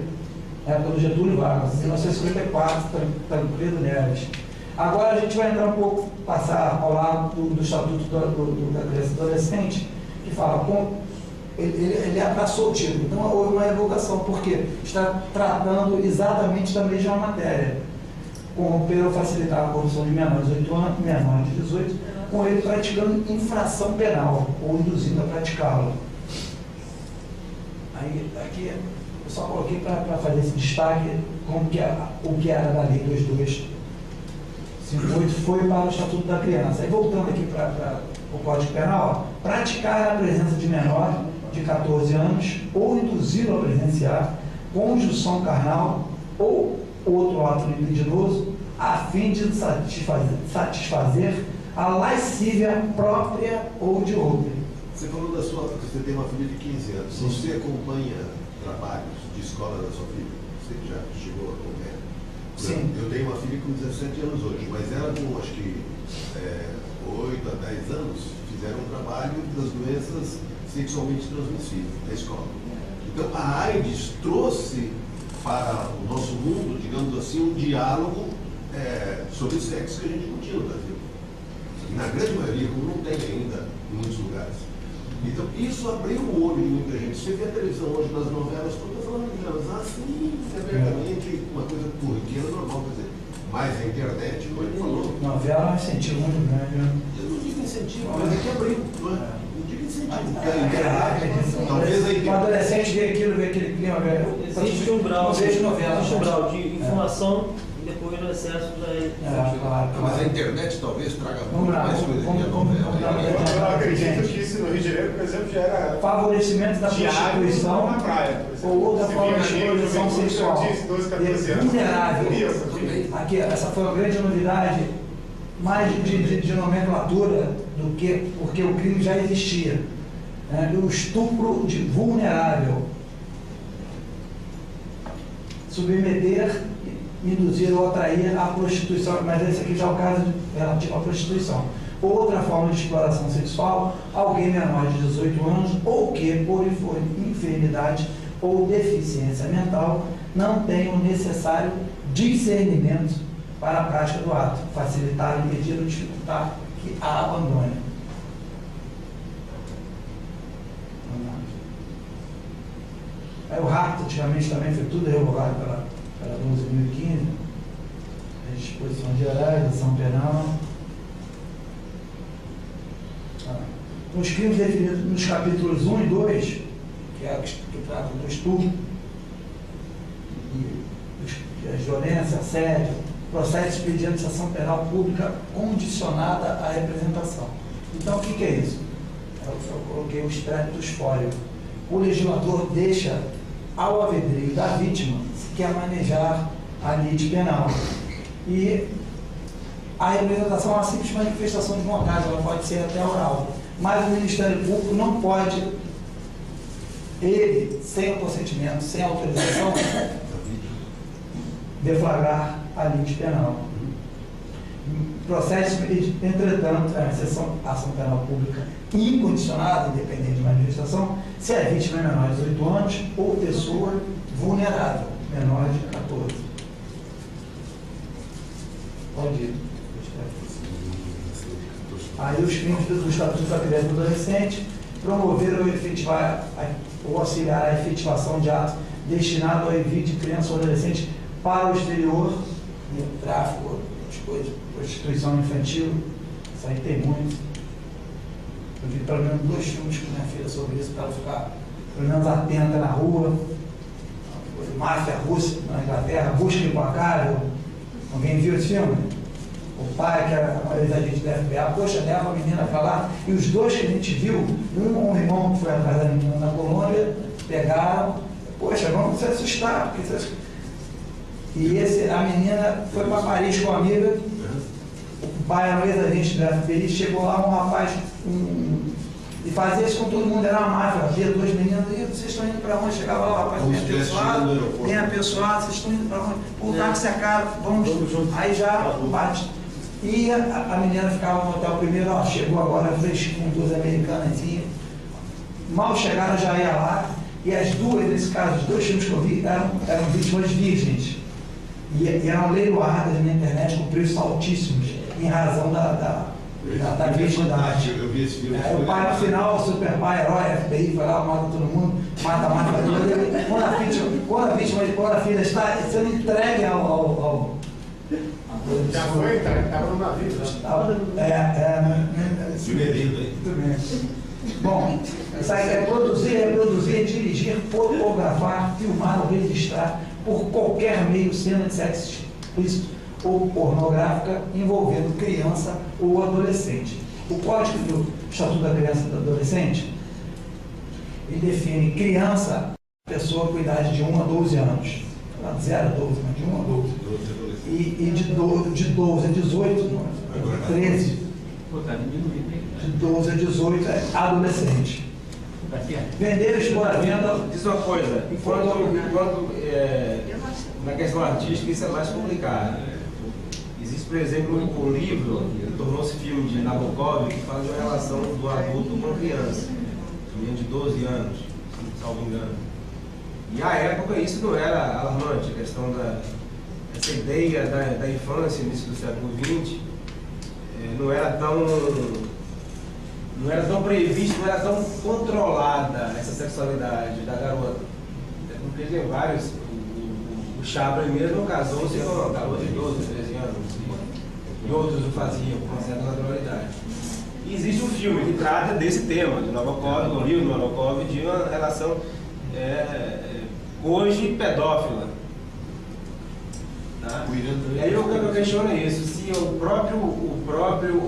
época do Getúlio Vargas, 1954, Tancredo Neves. Agora a gente vai entrar um pouco, passar ao lado do Estatuto da Criança e do Adolescente, que fala, ele abraçou o título, então houve uma revogação, porque está tratando exatamente da mesma matéria. Corromper ou facilitar a corrupção de menores de 8 anos, menores de 18, com ele praticando infração penal, ou induzindo a praticá-la. Aí, aqui, eu só coloquei para fazer esse destaque, como que o que era da Lei 2258 foi para o Estatuto da Criança. Aí, voltando aqui para o Código Penal, praticar a presença de menor de 14 anos ou induzi-lo a presenciar conjunção carnal ou outro ato libidinoso a fim de satisfazer a lascívia própria ou de outro. Você falou da sua, você tem uma filha de 15 anos. Sim. Você acompanha trabalhos de escola da sua filha? Você já chegou a acompanhar? Sim. Eu tenho uma filha com 17 anos hoje, mas ela com acho que 8 a 10 anos fizeram um trabalho das doenças sexualmente transmissíveis na escola. Então a AIDS trouxe para o nosso mundo, digamos assim, um diálogo sobre sexo que a gente não tinha no Brasil. Na grande maioria, como não tem ainda em muitos lugares. Então, isso abriu o olho de muita gente. Você vê a televisão hoje nas novelas, todas falando de novelas, sim, severamente, uma coisa corriqueira, normal, quer dizer. Mas a internet, como ele falou. Novela é um incentivo muito grande, né? Eu não digo incentivo, mas é que abriu, não é? Não digo incentivo, porque a internet, talvez a internet. O adolescente vê aquele clima, velho. Existe um grau, existe um grau de informação e depois do excesso da. Claro. Mas a internet talvez traga muito Vamos lá, mais coisa que a vamos novela. Eu acredito que isso no Rio de Janeiro, por exemplo, já era favorecimento da prostituição na praia, ou outra forma de exploração sexual. 12, 14 anos. Vulnerável. Aqui, essa foi uma grande novidade, mais de nomenclatura do que porque o crime já existia. O estupro de vulnerável. Submeter, induzir ou atrair à prostituição, mas esse aqui já é o caso relativo à prostituição. Outra forma de exploração sexual, alguém menor de 18 anos ou que, por enfermidade ou deficiência mental, não tem o necessário discernimento para a prática do ato, facilitar, impedir ou dificultar que a abandone. Aí o rapto, antigamente, também foi tudo revogado pela 12.015, as disposições gerais, ação penal. Os crimes definidos nos capítulos 1 e 2, que tratam do estupro, e a violência, assédio, processo expediente de ação penal pública condicionada à representação. Então, o que é isso? Eu coloquei o espírito espólio. O legislador deixa ao albedrio da vítima se quer manejar a lide penal. E a representação é uma simples manifestação de vontade, ela pode ser até oral. Mas o Ministério Público não pode, ele, sem o consentimento, sem autorização, deflagrar a lide penal. Processo, entretanto, a exceção ação penal pública incondicionada, independente de manifestação, se a vítima é menor de 18 anos ou pessoa vulnerável, menor de 14. Pode ir. Aí os crimes do Estatuto da Criança e do Adolescente promover ou efetivar ou auxiliar a efetivação de ato destinado ao envio de criança ou adolescente para o exterior, tráfico, coisas, prostituição infantil, isso aí tem muito. Eu vi pelo menos 2 filmes com minha filha sobre isso, para ela ficar pelo menos atenta na rua. Máfia russa na Inglaterra, busca implacável, Alguém viu esse filme? O pai, que era uma ex-agente da FBI, poxa, leva a menina para lá. E os dois que a gente viu, um irmão que foi atrás da menina na Colômbia, pegaram, poxa, vamos se assustar. E a menina foi para Paris com a amiga, o pai era um ex-agente da FBI, chegou lá um rapaz, e fazia isso com todo mundo, era uma máfia, havia duas meninas, e vocês estão indo para onde? Chegava lá, o rapaz bem apessoado, vocês estão indo para onde? O táxi é caro, vamos juntos. Aí já bate. E a menina ficava no hotel primeiro, ó, chegou agora fresquinho, duas americanas, mal chegaram, já ia lá, e as duas, nesse caso, os dois filmes que eu vi, eram vítimas virgens. E eram leiloadas na internet com preços altíssimos, em razão da virgindade. O pai, no final, o super pai, herói, FBI, vai lá, mata todo mundo, mata. Quando a filha está sendo entregue ao já foi, estava no navio. Muito bem. Bom, isso aí é produzir, reproduzir, dirigir, fotografar, filmar ou registrar por qualquer meio cena de sexo explícito ou pornográfica envolvendo criança ou adolescente. O Código do Estatuto da Criança e do Adolescente, ele define criança, pessoa com idade de 1 a 12 anos. 0 a 12, mas de 1 a 12. E de 12 a 18, 13. De 12 a 18 é adolescente. Vender, expor a venda. Diz uma coisa, enquanto na questão artística isso é mais complicado. Existe, por exemplo, um livro que tornou-se filme de Nabokov que fala de uma relação do adulto com a criança, de 12 anos, se não me engano. E à época isso não era alarmante, a questão essa ideia da infância, início do século XX, não era tão prevista, não era tão controlada essa sexualidade da garota. Porque tem vários, o Chaplin mesmo casou-se com uma garota de 12, 13 anos, e outros o faziam com uma certa naturalidade. E existe um filme que trata desse tema, de Nabokov, do livro Nabokov, de uma relação hoje pedófila. Tá? E aí eu questiono isso, se o próprio.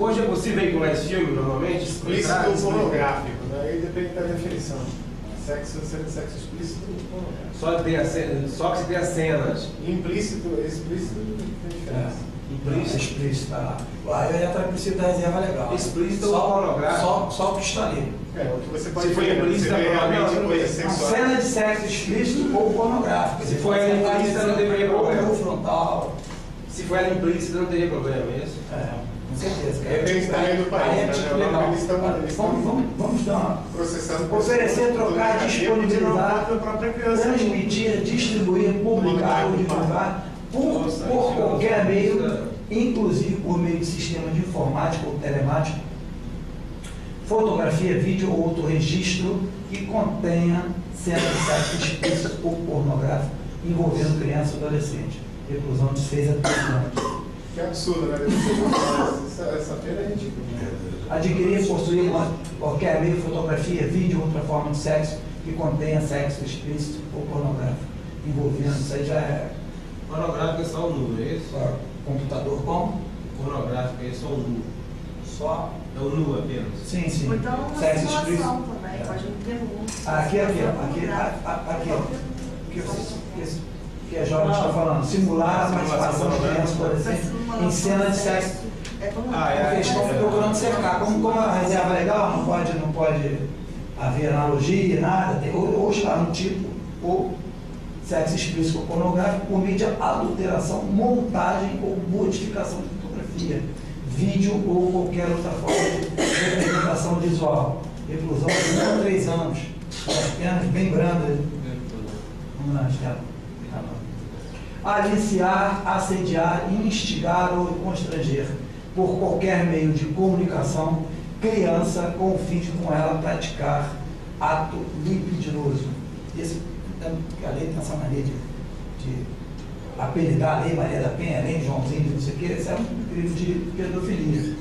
Hoje é possível veicular esse filme normalmente? Explícito ou pornográfico, né? Aí depende da definição. Sexo explícito ou pornográfico. Só que se tem as cenas. Implícito, explícito tem diferença. Explícito, aí entra a princípio da reserva legal. Explícito ou pornográfico? Só o que está ali. O que você pode se ver, implícito, você realmente coisa sexual. Cena de sexo explícito ou pornográfico. Se for ela implícita, não teria problema. Frontal. Se for ela implícita, não teria problema, é isso? Com certeza. Depende do tamanho do país. Vamos dar uma processando. Oferecer, trocar, disponibilizar, transmitir, distribuir, publicar ou divulgar por qualquer meio, inclusive por meio de sistema de informática ou telemático, fotografia, vídeo ou outro registro que contenha cena de sexo explícito ou pornográfico envolvendo criança ou adolescente. Reclusão de 6 a 13 anos. Que absurdo, né? Essa pena é ridícula. Adquirir, possuir qualquer meio, fotografia, vídeo ou outra forma de sexo que contenha sexo explícito ou pornográfico envolvendo, isso aí já é. Pornográfico é só o nu, é isso? Computador como? Pornográfico é só o nu. Só? É o nu apenas? Sim, sim. Ou então uma sexo simulação explícito. também, pode me perguntar. Aqui, que a jovem está falando, simular a participação de crianças e adolescentes em cena de sexo. Porque eles estão procurando cercar. Como a reserva legal, não pode haver analogia, nada, ou está no tipo, ou sexo explícito ou pornográfico por meio de adulteração, montagem ou modificação de fotografia, vídeo ou qualquer outra forma de representação visual. Reclusão de 1 a 3 anos. Penas bem brandas. Vamos lá, Estela. Aliciar, assediar, instigar ou constranger por qualquer meio de comunicação criança com o fim de com ela praticar ato libidinoso. A lei tem essa maneira de apelidar a lei Maria da Penha, a lei Joãozinho, não sei o que, isso é um crime de pedofilia.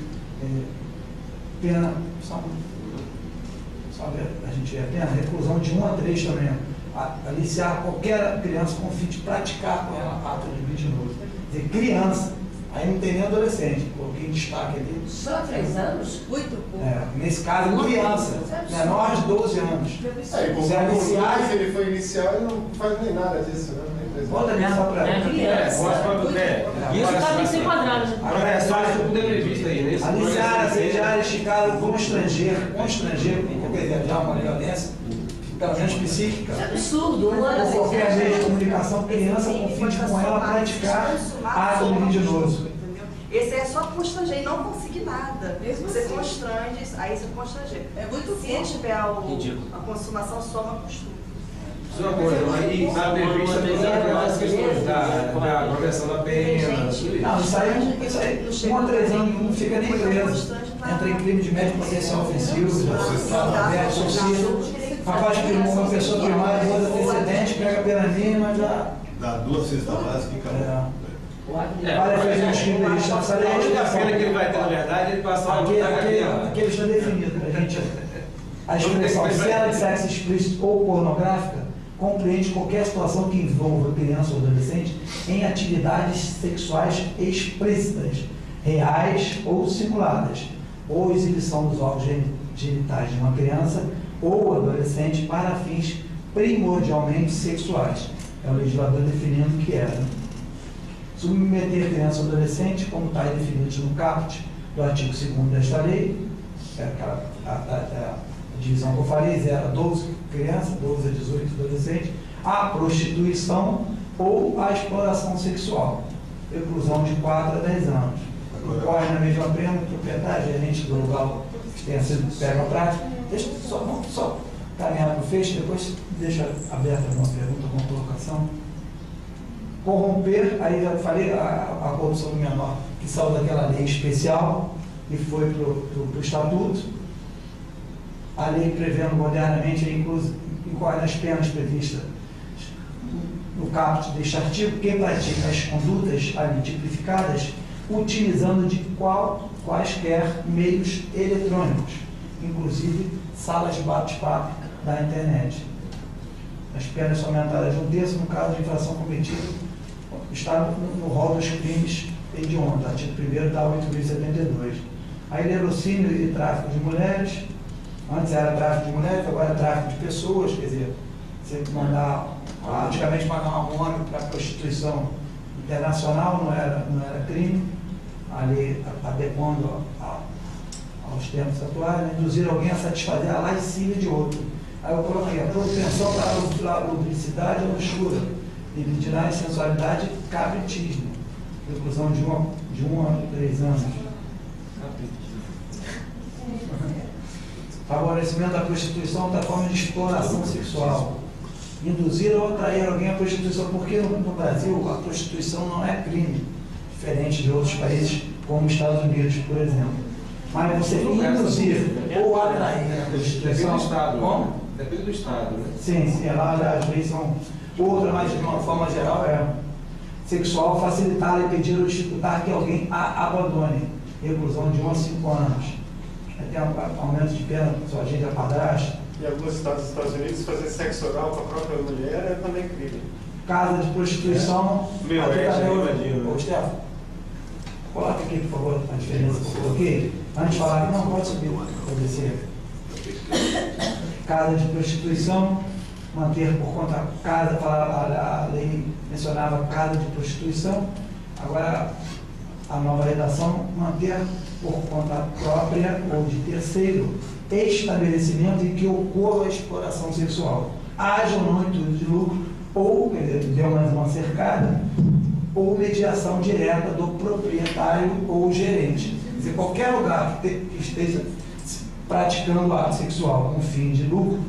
Pena, a gente vê a pena, reclusão de 1 a 3 também. Aliciar qualquer criança com o fim de praticar com ela ato libidinoso. Quer dizer, criança. Aí não tem nem adolescente, coloquei em destaque ali. Só 3 anos? Muito pouco. Nesse caso, criança, menor de 12 anos. Como ele foi inicial, ele não faz nem nada disso, né? Bota ali só para Isso está bem se enquadrado, né? Agora é só isso que puder previsto aí, né? Aliciar, assediar, esticar com estrangeiro, quer dizer, já uma violência, pelo menos psíquica. É absurdo, Ou qualquer meio de comunicação, criança confunde com ela praticar ato libidinoso. Esse é só constranger e não conseguir nada. Você constrange, aí você constranger. É muito se tiver a consumação, soma costura. Uma coisa, e está prevista todas as questões da progressão da pena. Não, isso aí, 1 a 3 anos não fica nem preso. Entra em crime de médio potencial ofensivo, rapaz que uma pessoa primária, duas antecedentes, pega a pena mínima, já. Dá 2 cestas básicas e acabou. Para fazer um crime de justiça, A única pena que ele vai ter, na verdade, ele passar uma multa aquele está definido. A expressão cena de sexo explícito ou pornográfica compreende qualquer situação que envolva criança ou adolescente em atividades sexuais explícitas, reais ou simuladas, ou exibição dos órgãos genitais de uma criança ou adolescente para fins primordialmente sexuais. É o legislador definindo o que é. Submeter criança ou adolescente, como está definido no caput do artigo 2º desta lei, é aquela a divisão que eu falei, 0 a 12 crianças, 12 a 18 adolescentes, a prostituição ou a exploração sexual, reclusão de 4 a 10 anos. Incorre na mesma pena o proprietário, gerente do lugar que tenha sido pego a prática. Deixa só caminhar para o fecho, depois deixa aberta alguma pergunta, alguma colocação. Corromper, aí já falei, a corrupção do menor, que saiu daquela lei especial e foi para o estatuto. A lei prevendo modernamente, incorre nas penas previstas no caput deste artigo, quem pratica as condutas ali tipificadas, utilizando de quaisquer meios eletrônicos, inclusive salas de bate-papo da internet. As penas são aumentadas de 1/3 no caso de infração cometida, está no rol dos crimes hediondos, artigo 1º da 8.072. Aí, latrocínio e tráfico de mulheres. Antes era tráfico de mulheres, agora é tráfico de pessoas, quer dizer, você antigamente mandar um homem para prostituição internacional não era crime, a lei adequando aos tempos atuais, né? Induzir alguém a satisfazer a lascívia de outro. Aí eu coloquei a propensão para a lubricidade ou luxúria, libidinagem, sensualidade e cabritismo, reclusão de 1 a 3 anos. Favorecimento da prostituição da forma de exploração sexual. Induzir ou atrair alguém à prostituição, porque no Brasil a prostituição não é crime, diferente de outros países como os Estados Unidos, por exemplo. Mas você induzir ou atrair a prostituição... Depende do Estado. Como? Depende do Estado, né? Sim, lá as leis são outras, mas de uma forma geral é sexual, facilitar, impedir ou dificultar que alguém a abandone. Reclusão de 1 a 5 anos. Tem aumento de pena, sua agente é padrasto. Em alguns estados dos Estados Unidos, fazer sexo oral com a própria mulher é também crime. Casa de prostituição. Meu, imagino. Ô, Stefano, coloca aqui, por favor, a diferença que eu coloquei. Antes de falar que não pode subir, pode descer. Casa de prostituição, manter por conta casa, a lei mencionava casa de prostituição, agora a nova redação, manter por conta própria ou de terceiro estabelecimento em que ocorra a exploração sexual, haja ou não intuito de lucro, ou, quer dizer, deu mais uma cercada, ou mediação direta do proprietário ou gerente. Quer dizer, qualquer lugar que esteja praticando ato sexual com fim de lucro,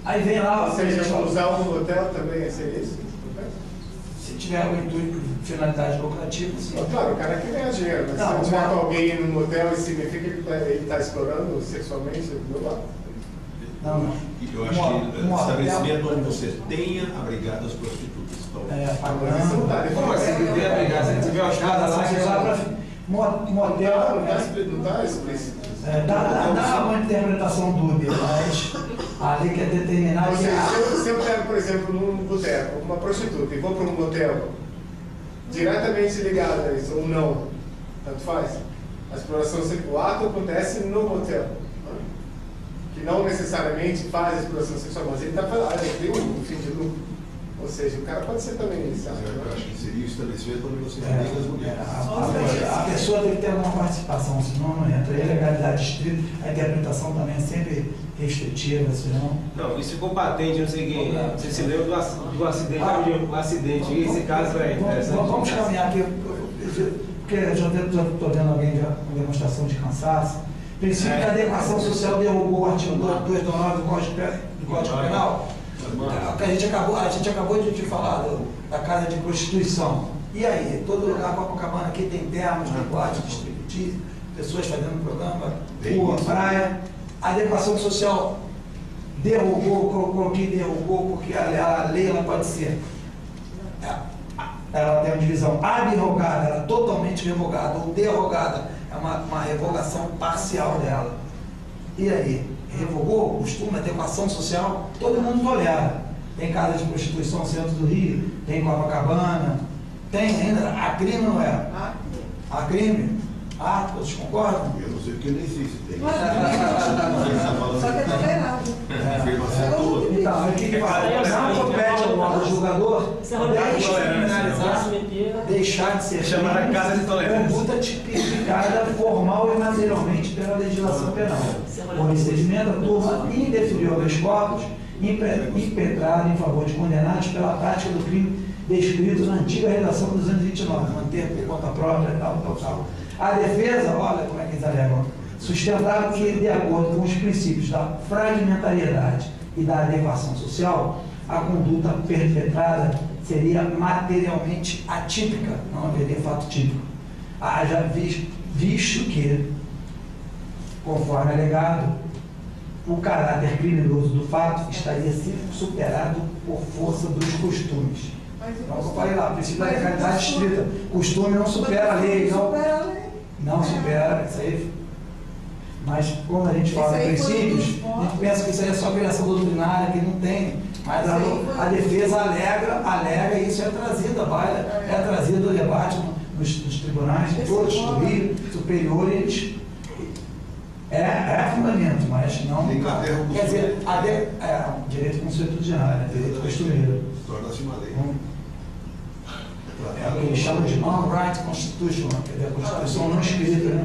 aí vem lá... Ou seja, usar um hotel também seria isso? Se tiver o intuito de finalidade lucrativa, sim. Claro, o cara quer ganhar dinheiro, mas se você bota alguém num hotel e significa que ele está explorando sexualmente, não dá. Não. Eu acho que estabelecimento onde você tenha abrigado as prostitutas. Pagando. Como assim? Tem abrigado? Se tiver uma casa lá que motel. Não está explícito. Dá uma interpretação dúbia, mas A lei quer determinar... Ou seja, se eu pego, por exemplo, num boteco, uma prostituta, e vou para um motel, diretamente ligado a isso, ou não, tanto faz. A exploração sexual, o ato acontece no motel, que não necessariamente faz a exploração sexual, mas ele está falando, ele tem um fim de lucro. Ou seja, o cara pode ser também iniciado. Eu acho que seria o estabelecimento onde você tem as mulheres. A pessoa tem que ter alguma participação, senão não entra. A ilegalidade estrita, a interpretação também é sempre restritiva, senão... Não, isso ficou patente, não sei quem. Você se lembra do acidente, o acidente, esse caso é interessante. Vamos caminhar aqui, porque eu já estou vendo alguém com demonstração de cansaço. Princípio da adequação social derrubou o artigo 229 do Código Penal. A gente acabou de falar da casa de prostituição. E aí? Todo lugar, Copacabana aqui tem termos, tem boate, distributivo, pessoas fazendo programa, rua, praia. A adequação social derrubou, coloquei derrubou, porque a lei ela pode ser. Ela tem uma divisão abrogada, ela é totalmente revogada, ou derrogada, é uma revogação parcial dela. E aí? Revogou o costume, adequação social, todo mundo tolera. Tem casa de prostituição no centro do Rio, tem Copacabana, tem ainda, a crime não é? A crime? Todos concordam? Eu não sei porque nem sei se tem. Só que é tolerado. Então, o que faz? Não compete ao modo julgador deixar de ser chamada casa de tolerância. Conduta tipificada formal e materialmente pela legislação penal. Por excedimento, a turma indeferiu habeas corpus impetrada em favor de condenados pela prática do crime descrito na antiga redação 229, manter por conta própria, tal. A defesa, olha como é que eles alegam, sustentava que, de acordo com os princípios da fragmentariedade e da adequação social, a conduta perpetrada seria materialmente atípica, não haveria fato típico. Haja visto que, conforme alegado, o caráter criminoso do fato estaria superado por força dos costumes. Então, eu falei lá, princípio da legalidade estrita. Costume não supera a lei, não supera, isso aí. Mas quando a gente fala de princípios, a gente pensa que isso aí é só criação doutrinária, que não tem. Mas a defesa alega e isso é trazido à baila, é trazido ao debate nos tribunais, todos do Rio Superior, eles é fundamento, mas não. Quer dizer, direito constitucional, direito costumeiro. Torna-se uma lei. É o que eles chamam de non-right constitution, quer dizer, a Constituição não escrita, né?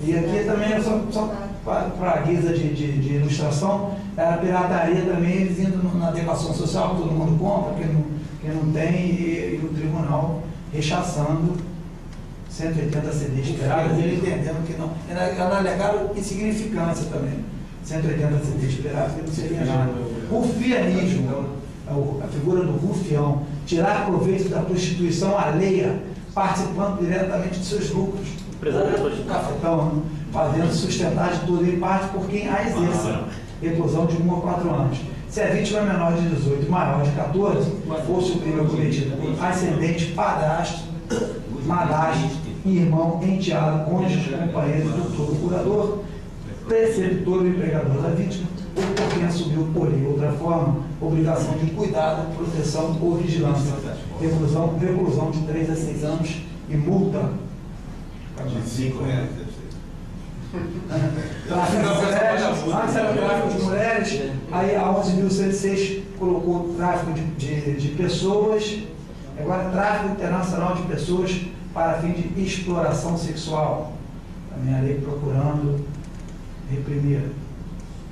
E aqui também, só para guisa de ilustração, a pirataria também vindo na adequação social, que todo mundo compra, quem não tem, e o tribunal rechaçando 180 CDs esperados, ele entendendo que não. Ela alegaram insignificância também. 180 CDs esperados, que não seria nada. Rufianismo, a figura do rufião, tirar proveito da prostituição alheia, participando diretamente de seus lucros. O cafetão, fazendo sustentar de tudo em parte por quem a exerce. Reclusão de 1 a 4 anos. Se a vítima é menor de 18 e maior de 14, fosse o crime cometido por ascendente, padrasto, madrasto, irmão, enteado, cônjuge, companheiro, doutor, curador, preceptor ou empregador da vítima, ou por quem assumiu, porém, outra forma, obrigação de cuidado, proteção ou vigilância. Reclusão de 3 a 6 anos e multa de R$5, deve ser. Tráfico de mulheres, antes era tráfico de mulheres, aí a 11.106 colocou tráfico de pessoas, agora tráfico internacional de pessoas para fim de exploração sexual. Também a lei procurando reprimir.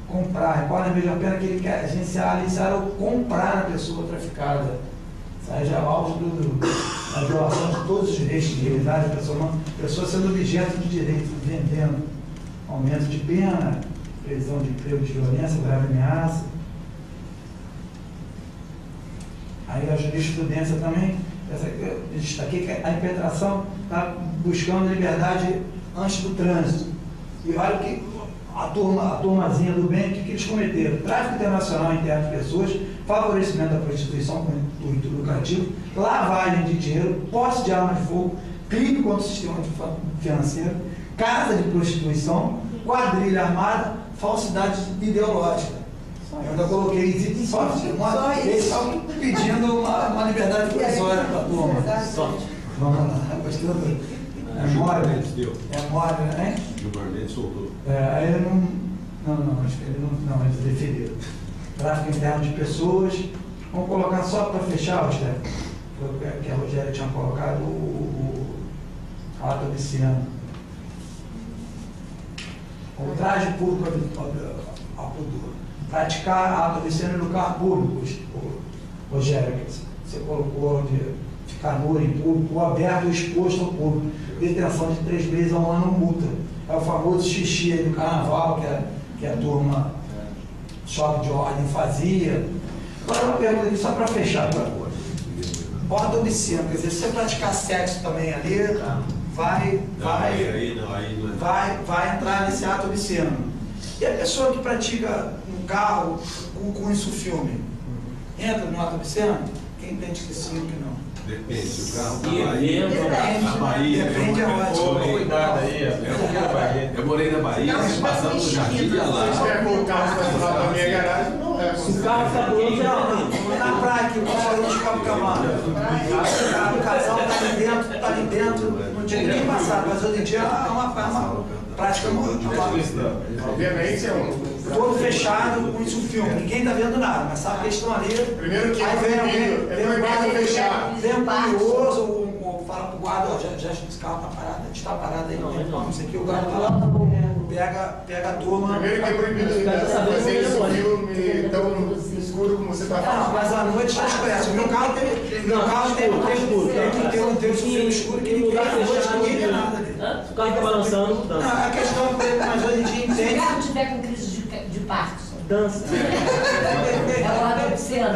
Comprar, qual é a mesma pena que ele quer agenciar ou comprar a pessoa traficada. Isso aí já é o auge da violação de todos os direitos de liberdade da pessoa humana, pessoa sendo objeto de direito, vendendo. Aumento de pena, previsão de emprego de violência, grave ameaça. Aí a jurisprudência também, eu destaquei que a impetração está buscando liberdade antes do trânsito. E olha que a turmazinha do bem, o que eles cometeram? Tráfico internacional interno de pessoas, favorecimento da prostituição com intuito lucrativo, lavagem de dinheiro, posse de arma de fogo, crime contra o sistema financeiro, casa de prostituição, quadrilha armada, falsidade ideológica. Eu ainda coloquei eles só pedindo uma liberdade provisória para a turma. Sorte. Vamos lá, gostou? É mole, né? Gilmar Mendes soltou. Aí ele não, acho que ele não, eles deferiram. Tráfico interno de pessoas. Vamos colocar só para fechar, Stefano, que a Rogéria tinha colocado o ato obsceno. O traje público ao pudor. Praticar ato obsceno no lugar público, Rogério, que você colocou de ficar nu em público, ou aberto ou exposto ao público. Detenção de 3 meses a 1 ano multa. É o famoso xixi aí do carnaval, que a turma choque de ordem fazia. Agora uma pergunta aqui só para fechar para agora. Ato obsceno, quer dizer, se você praticar sexo também ali, vai entrar nesse ato obsceno. E a pessoa que pratica um carro com isso filme, entra no ato obsceno? Quem entende que sim ou que não? Depende, se o carro na Bahia. Depende aonde. Cuidado aí, Eu morei na Bahia, passando no jardim de lá. Se tiver com o carro estacionado na minha garagem, não é. Se o carro está bonito, Na praia, que o pessoal de Copacabana. O casal está ali dentro, não tinha nem passado, mas hoje em dia é uma prática muito. Obviamente é Todo fechado com isso filme, ninguém está vendo nada, mas sabe que eles estão ali. Primeiro que aí vem proibido fechar. Vem um curioso, ou fala pro guarda, já esse carro está parado, a gente está parado aí, não sei o que, o guarda vai lá, pega a turma. Primeiro que é proibido fazer esse filme tão escuro como você está falando. Não, mas à noite já escurece. O meu carro tem um texto escuro que ninguém vê nada ali. o carro está balançando, dança. Não, a questão é mas hoje em dia Se o entende. carro tiver com crise de Parkinson, Dança. é o lado obsceno.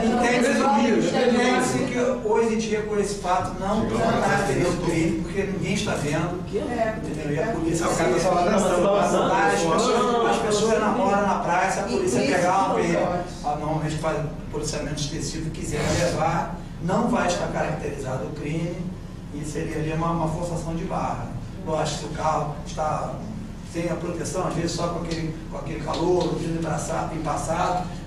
Entende-se que hoje em dia, com esse fato, não caracteriza o crime, porque ninguém está vendo. Entendeu? E a polícia. O cara está só lá dançando. As pessoas namoram na praia, se a polícia pegar uma vez, normalmente faz policiamento extensivo, quiser levar, não vai estar caracterizado o crime e seria ali uma forçação de barra. Lógico, se o carro está sem a proteção, às vezes só com aquele calor, o vidro embaçado,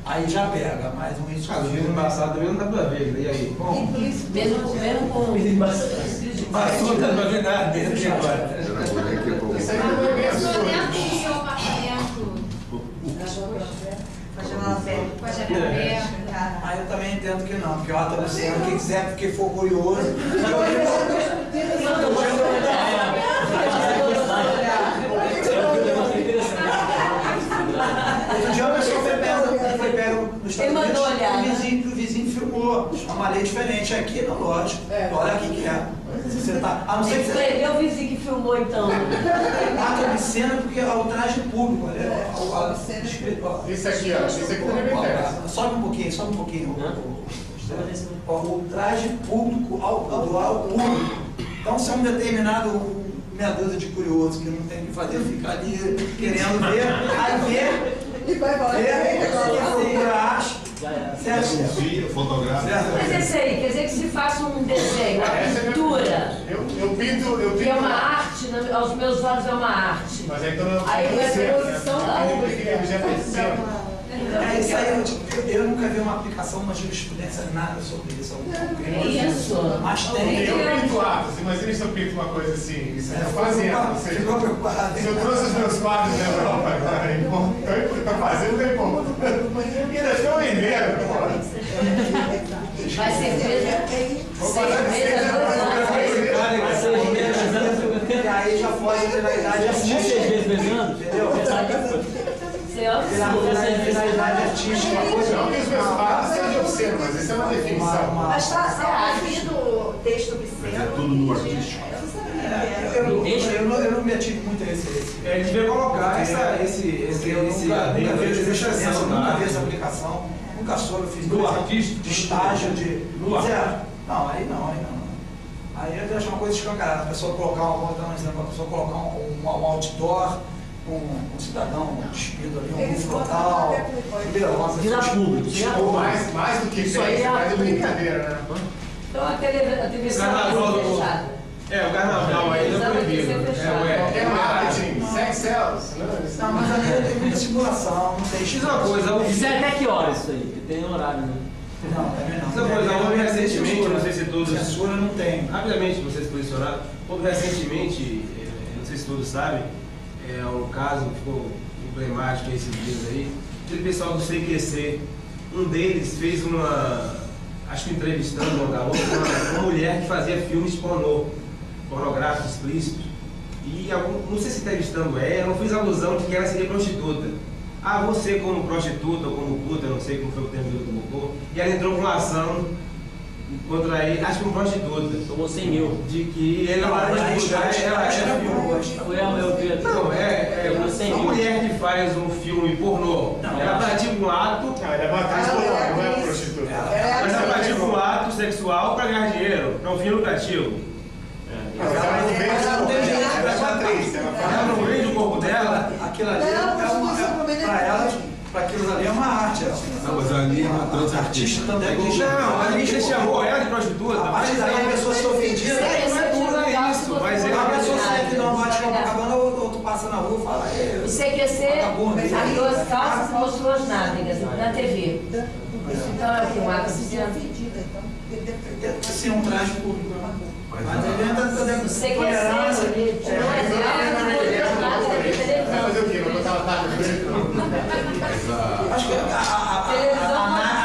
aí já pega, mas um isso. O vidro embaçado também não dá pra ver, e aí? Bom, Mesmo com Vidro embaçado. crise de mas Parkinson. não dá pra ver nada dentro agora. Isso aí não é bem as coisas. no seu apartamento, Com a janela aberta. com a janela aberta. Aí eu também entendo que não, porque o ato obsceno, quem quiser, porque for curioso. Outro dia a pessoa foi pego no Estados Quem mandou Unidos, olhar? o vizinho filmou. É uma lei diferente aqui, não, lógico. Olha aqui que é. Se você tá, a não ser que você Prendeu o vizinho que filmou, então. ato obsceno, porque é o traje público. Isso aqui, ó. Isso aqui também me interessa. Sobe um pouquinho. O traje público ao público. Então, se é um determinado meia dúzia de curiosos que não tem o que fazer, fica ali querendo ver, aí vê, E vai embora. Fotografia, fotográfica. Mas é isso aí, quer dizer que se faça um desenho, uma pintura, Eu pinto. que é uma arte, aos meus olhos é uma arte. Mas aí quando eu Aí vai ser opção É isso aí, eu nunca vi uma aplicação, uma jurisprudência, nada sobre isso. Isso. Mas tem. Eu pinto atos, imagina se eu pinto uma coisa assim, isso é fazendo. Ficou preocupado. Se eu trouxe os meus quadros da Europa agora, estou fazendo, tem ponto. E ainda estou vendendo, pô. Vai ser preso 6 meses a 2 anos. E aí já pode ter na idade artística. 6 vezes pesando? Entendeu? Finalidade artística, uma coisa. Não que os meus quadros sejam obscenos, mas isso é uma definição. Mas está aqui no texto obsceno. Mas é tudo no artístico. Eu não me ative muito a esse. A gente veio colocar Eu nunca vi essa aplicação, nunca soube, eu fiz no artístico, de estágio, de. no Zero. Não, aí não. Aí eu acho uma coisa escancarada, a pessoa colocar vou dar um exemplo, a pessoa colocar um outdoor, um cidadão despido ali, um frontal, entendeu? Vira público. Mais do que isso aí é de brincadeira, né? Então a televisão Carnaval vai ser fechada. o carnaval aí não é proibido. É marketing. Sex cells. Não, mas ali tem muita simulação, não tem. Diz uma coisa, Isso é até que hora isso aí? Porque tem horário, né? Não, também não. Diz uma coisa, houve recentemente, não sei se todos... Censura não tem. Rapidamente, vocês se posicionaram, houve recentemente, não sei se todos sabem, um caso que ficou emblemático esses dias aí, aquele pessoal do CQC, um deles fez acho que entrevistando uma garota, uma mulher que fazia filmes pornográficos explícitos, e não sei se entrevistando ela, não fiz alusão de que ela seria prostituta. Ah, você como prostituta ou como puta, não sei como foi o termo que ele colocou, e ela entrou com uma ação contra ele, acho que como prostituta. Tomou 100 mil. De que ele não era prostituta, ela era filme. Foi a meu Deus. Não, uma mulher que faz um filme pornô, ela pratica um ato. Não, ela é uma atriz pornô, não é prostituta. Mas ela pratica um ato sexual para ganhar dinheiro, para um fim lucrativo. Mas ela não vende o corpo dela, ela é uma atriz. Ela não vende o corpo dela. Aquilo ali para aquilo ali é uma arte. Não, mas ali é uma transartista. Não, a gente chamou ela de prostituta. A partir daí a pessoa se ofendida. Não é tudo isso, mas A pessoa sai que não bate Copacabana, ou tu passa na rua e fala. O CQC aliou as calças e mostrou as nádegas na TV. Então é o que? Um ato oficial? Deve ser um traje público. Mas ele entra dentro O CQC não é Fazer o quê? Vai botar uma taca no Mas acho que a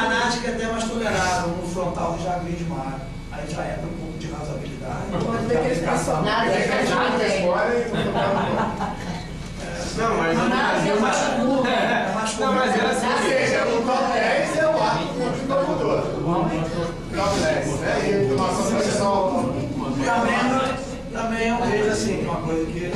náutica é até mais tolerável, no frontal já agride mais. Aí já entra um pouco de razoabilidade. Nada é Não, mas é mais não, mas ela Ou seja, o top 10 é o ato de todo mundo. Top 10, né? E nossa seleção. Também eu vejo assim, uma coisa que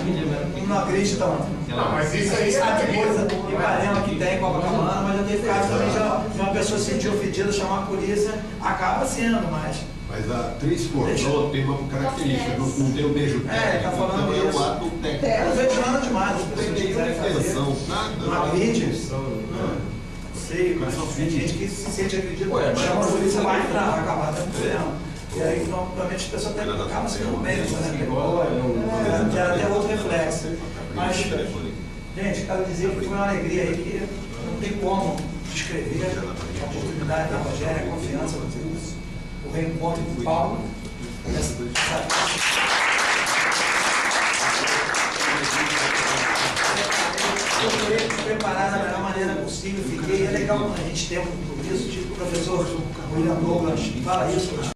não agride tanto. Não, mas isso aí Sabe coisa de Ipanema que tem em Copacabana, mas já teve caso também de uma pessoa se sentir ofendida, chamar a polícia, acaba sendo, mas. Mas a atriz pornô tem uma característica, não tem o beijo técnico, tá falando também é isso. o ato técnico. Eu vejo nada demais, as Não pessoas tem que nenhuma quiserem fazer. intenção, nada. Uma agride. Sei, mas tem gente que se sente agredido, chama a polícia, vai entrar, vai acabar tendo problema. E aí, normalmente, as pessoas até acabam sendo menos, né? Gera até outro reflexo. Mas, gente, quero dizer que foi uma alegria aí que não tem como descrever a oportunidade da Rogéria, a confiança no Deus, o reencontro com o Paulo. Eu queria preparar da melhor maneira possível, fiquei, é legal a gente ter um compromisso, tipo o professor William Douglas fala isso.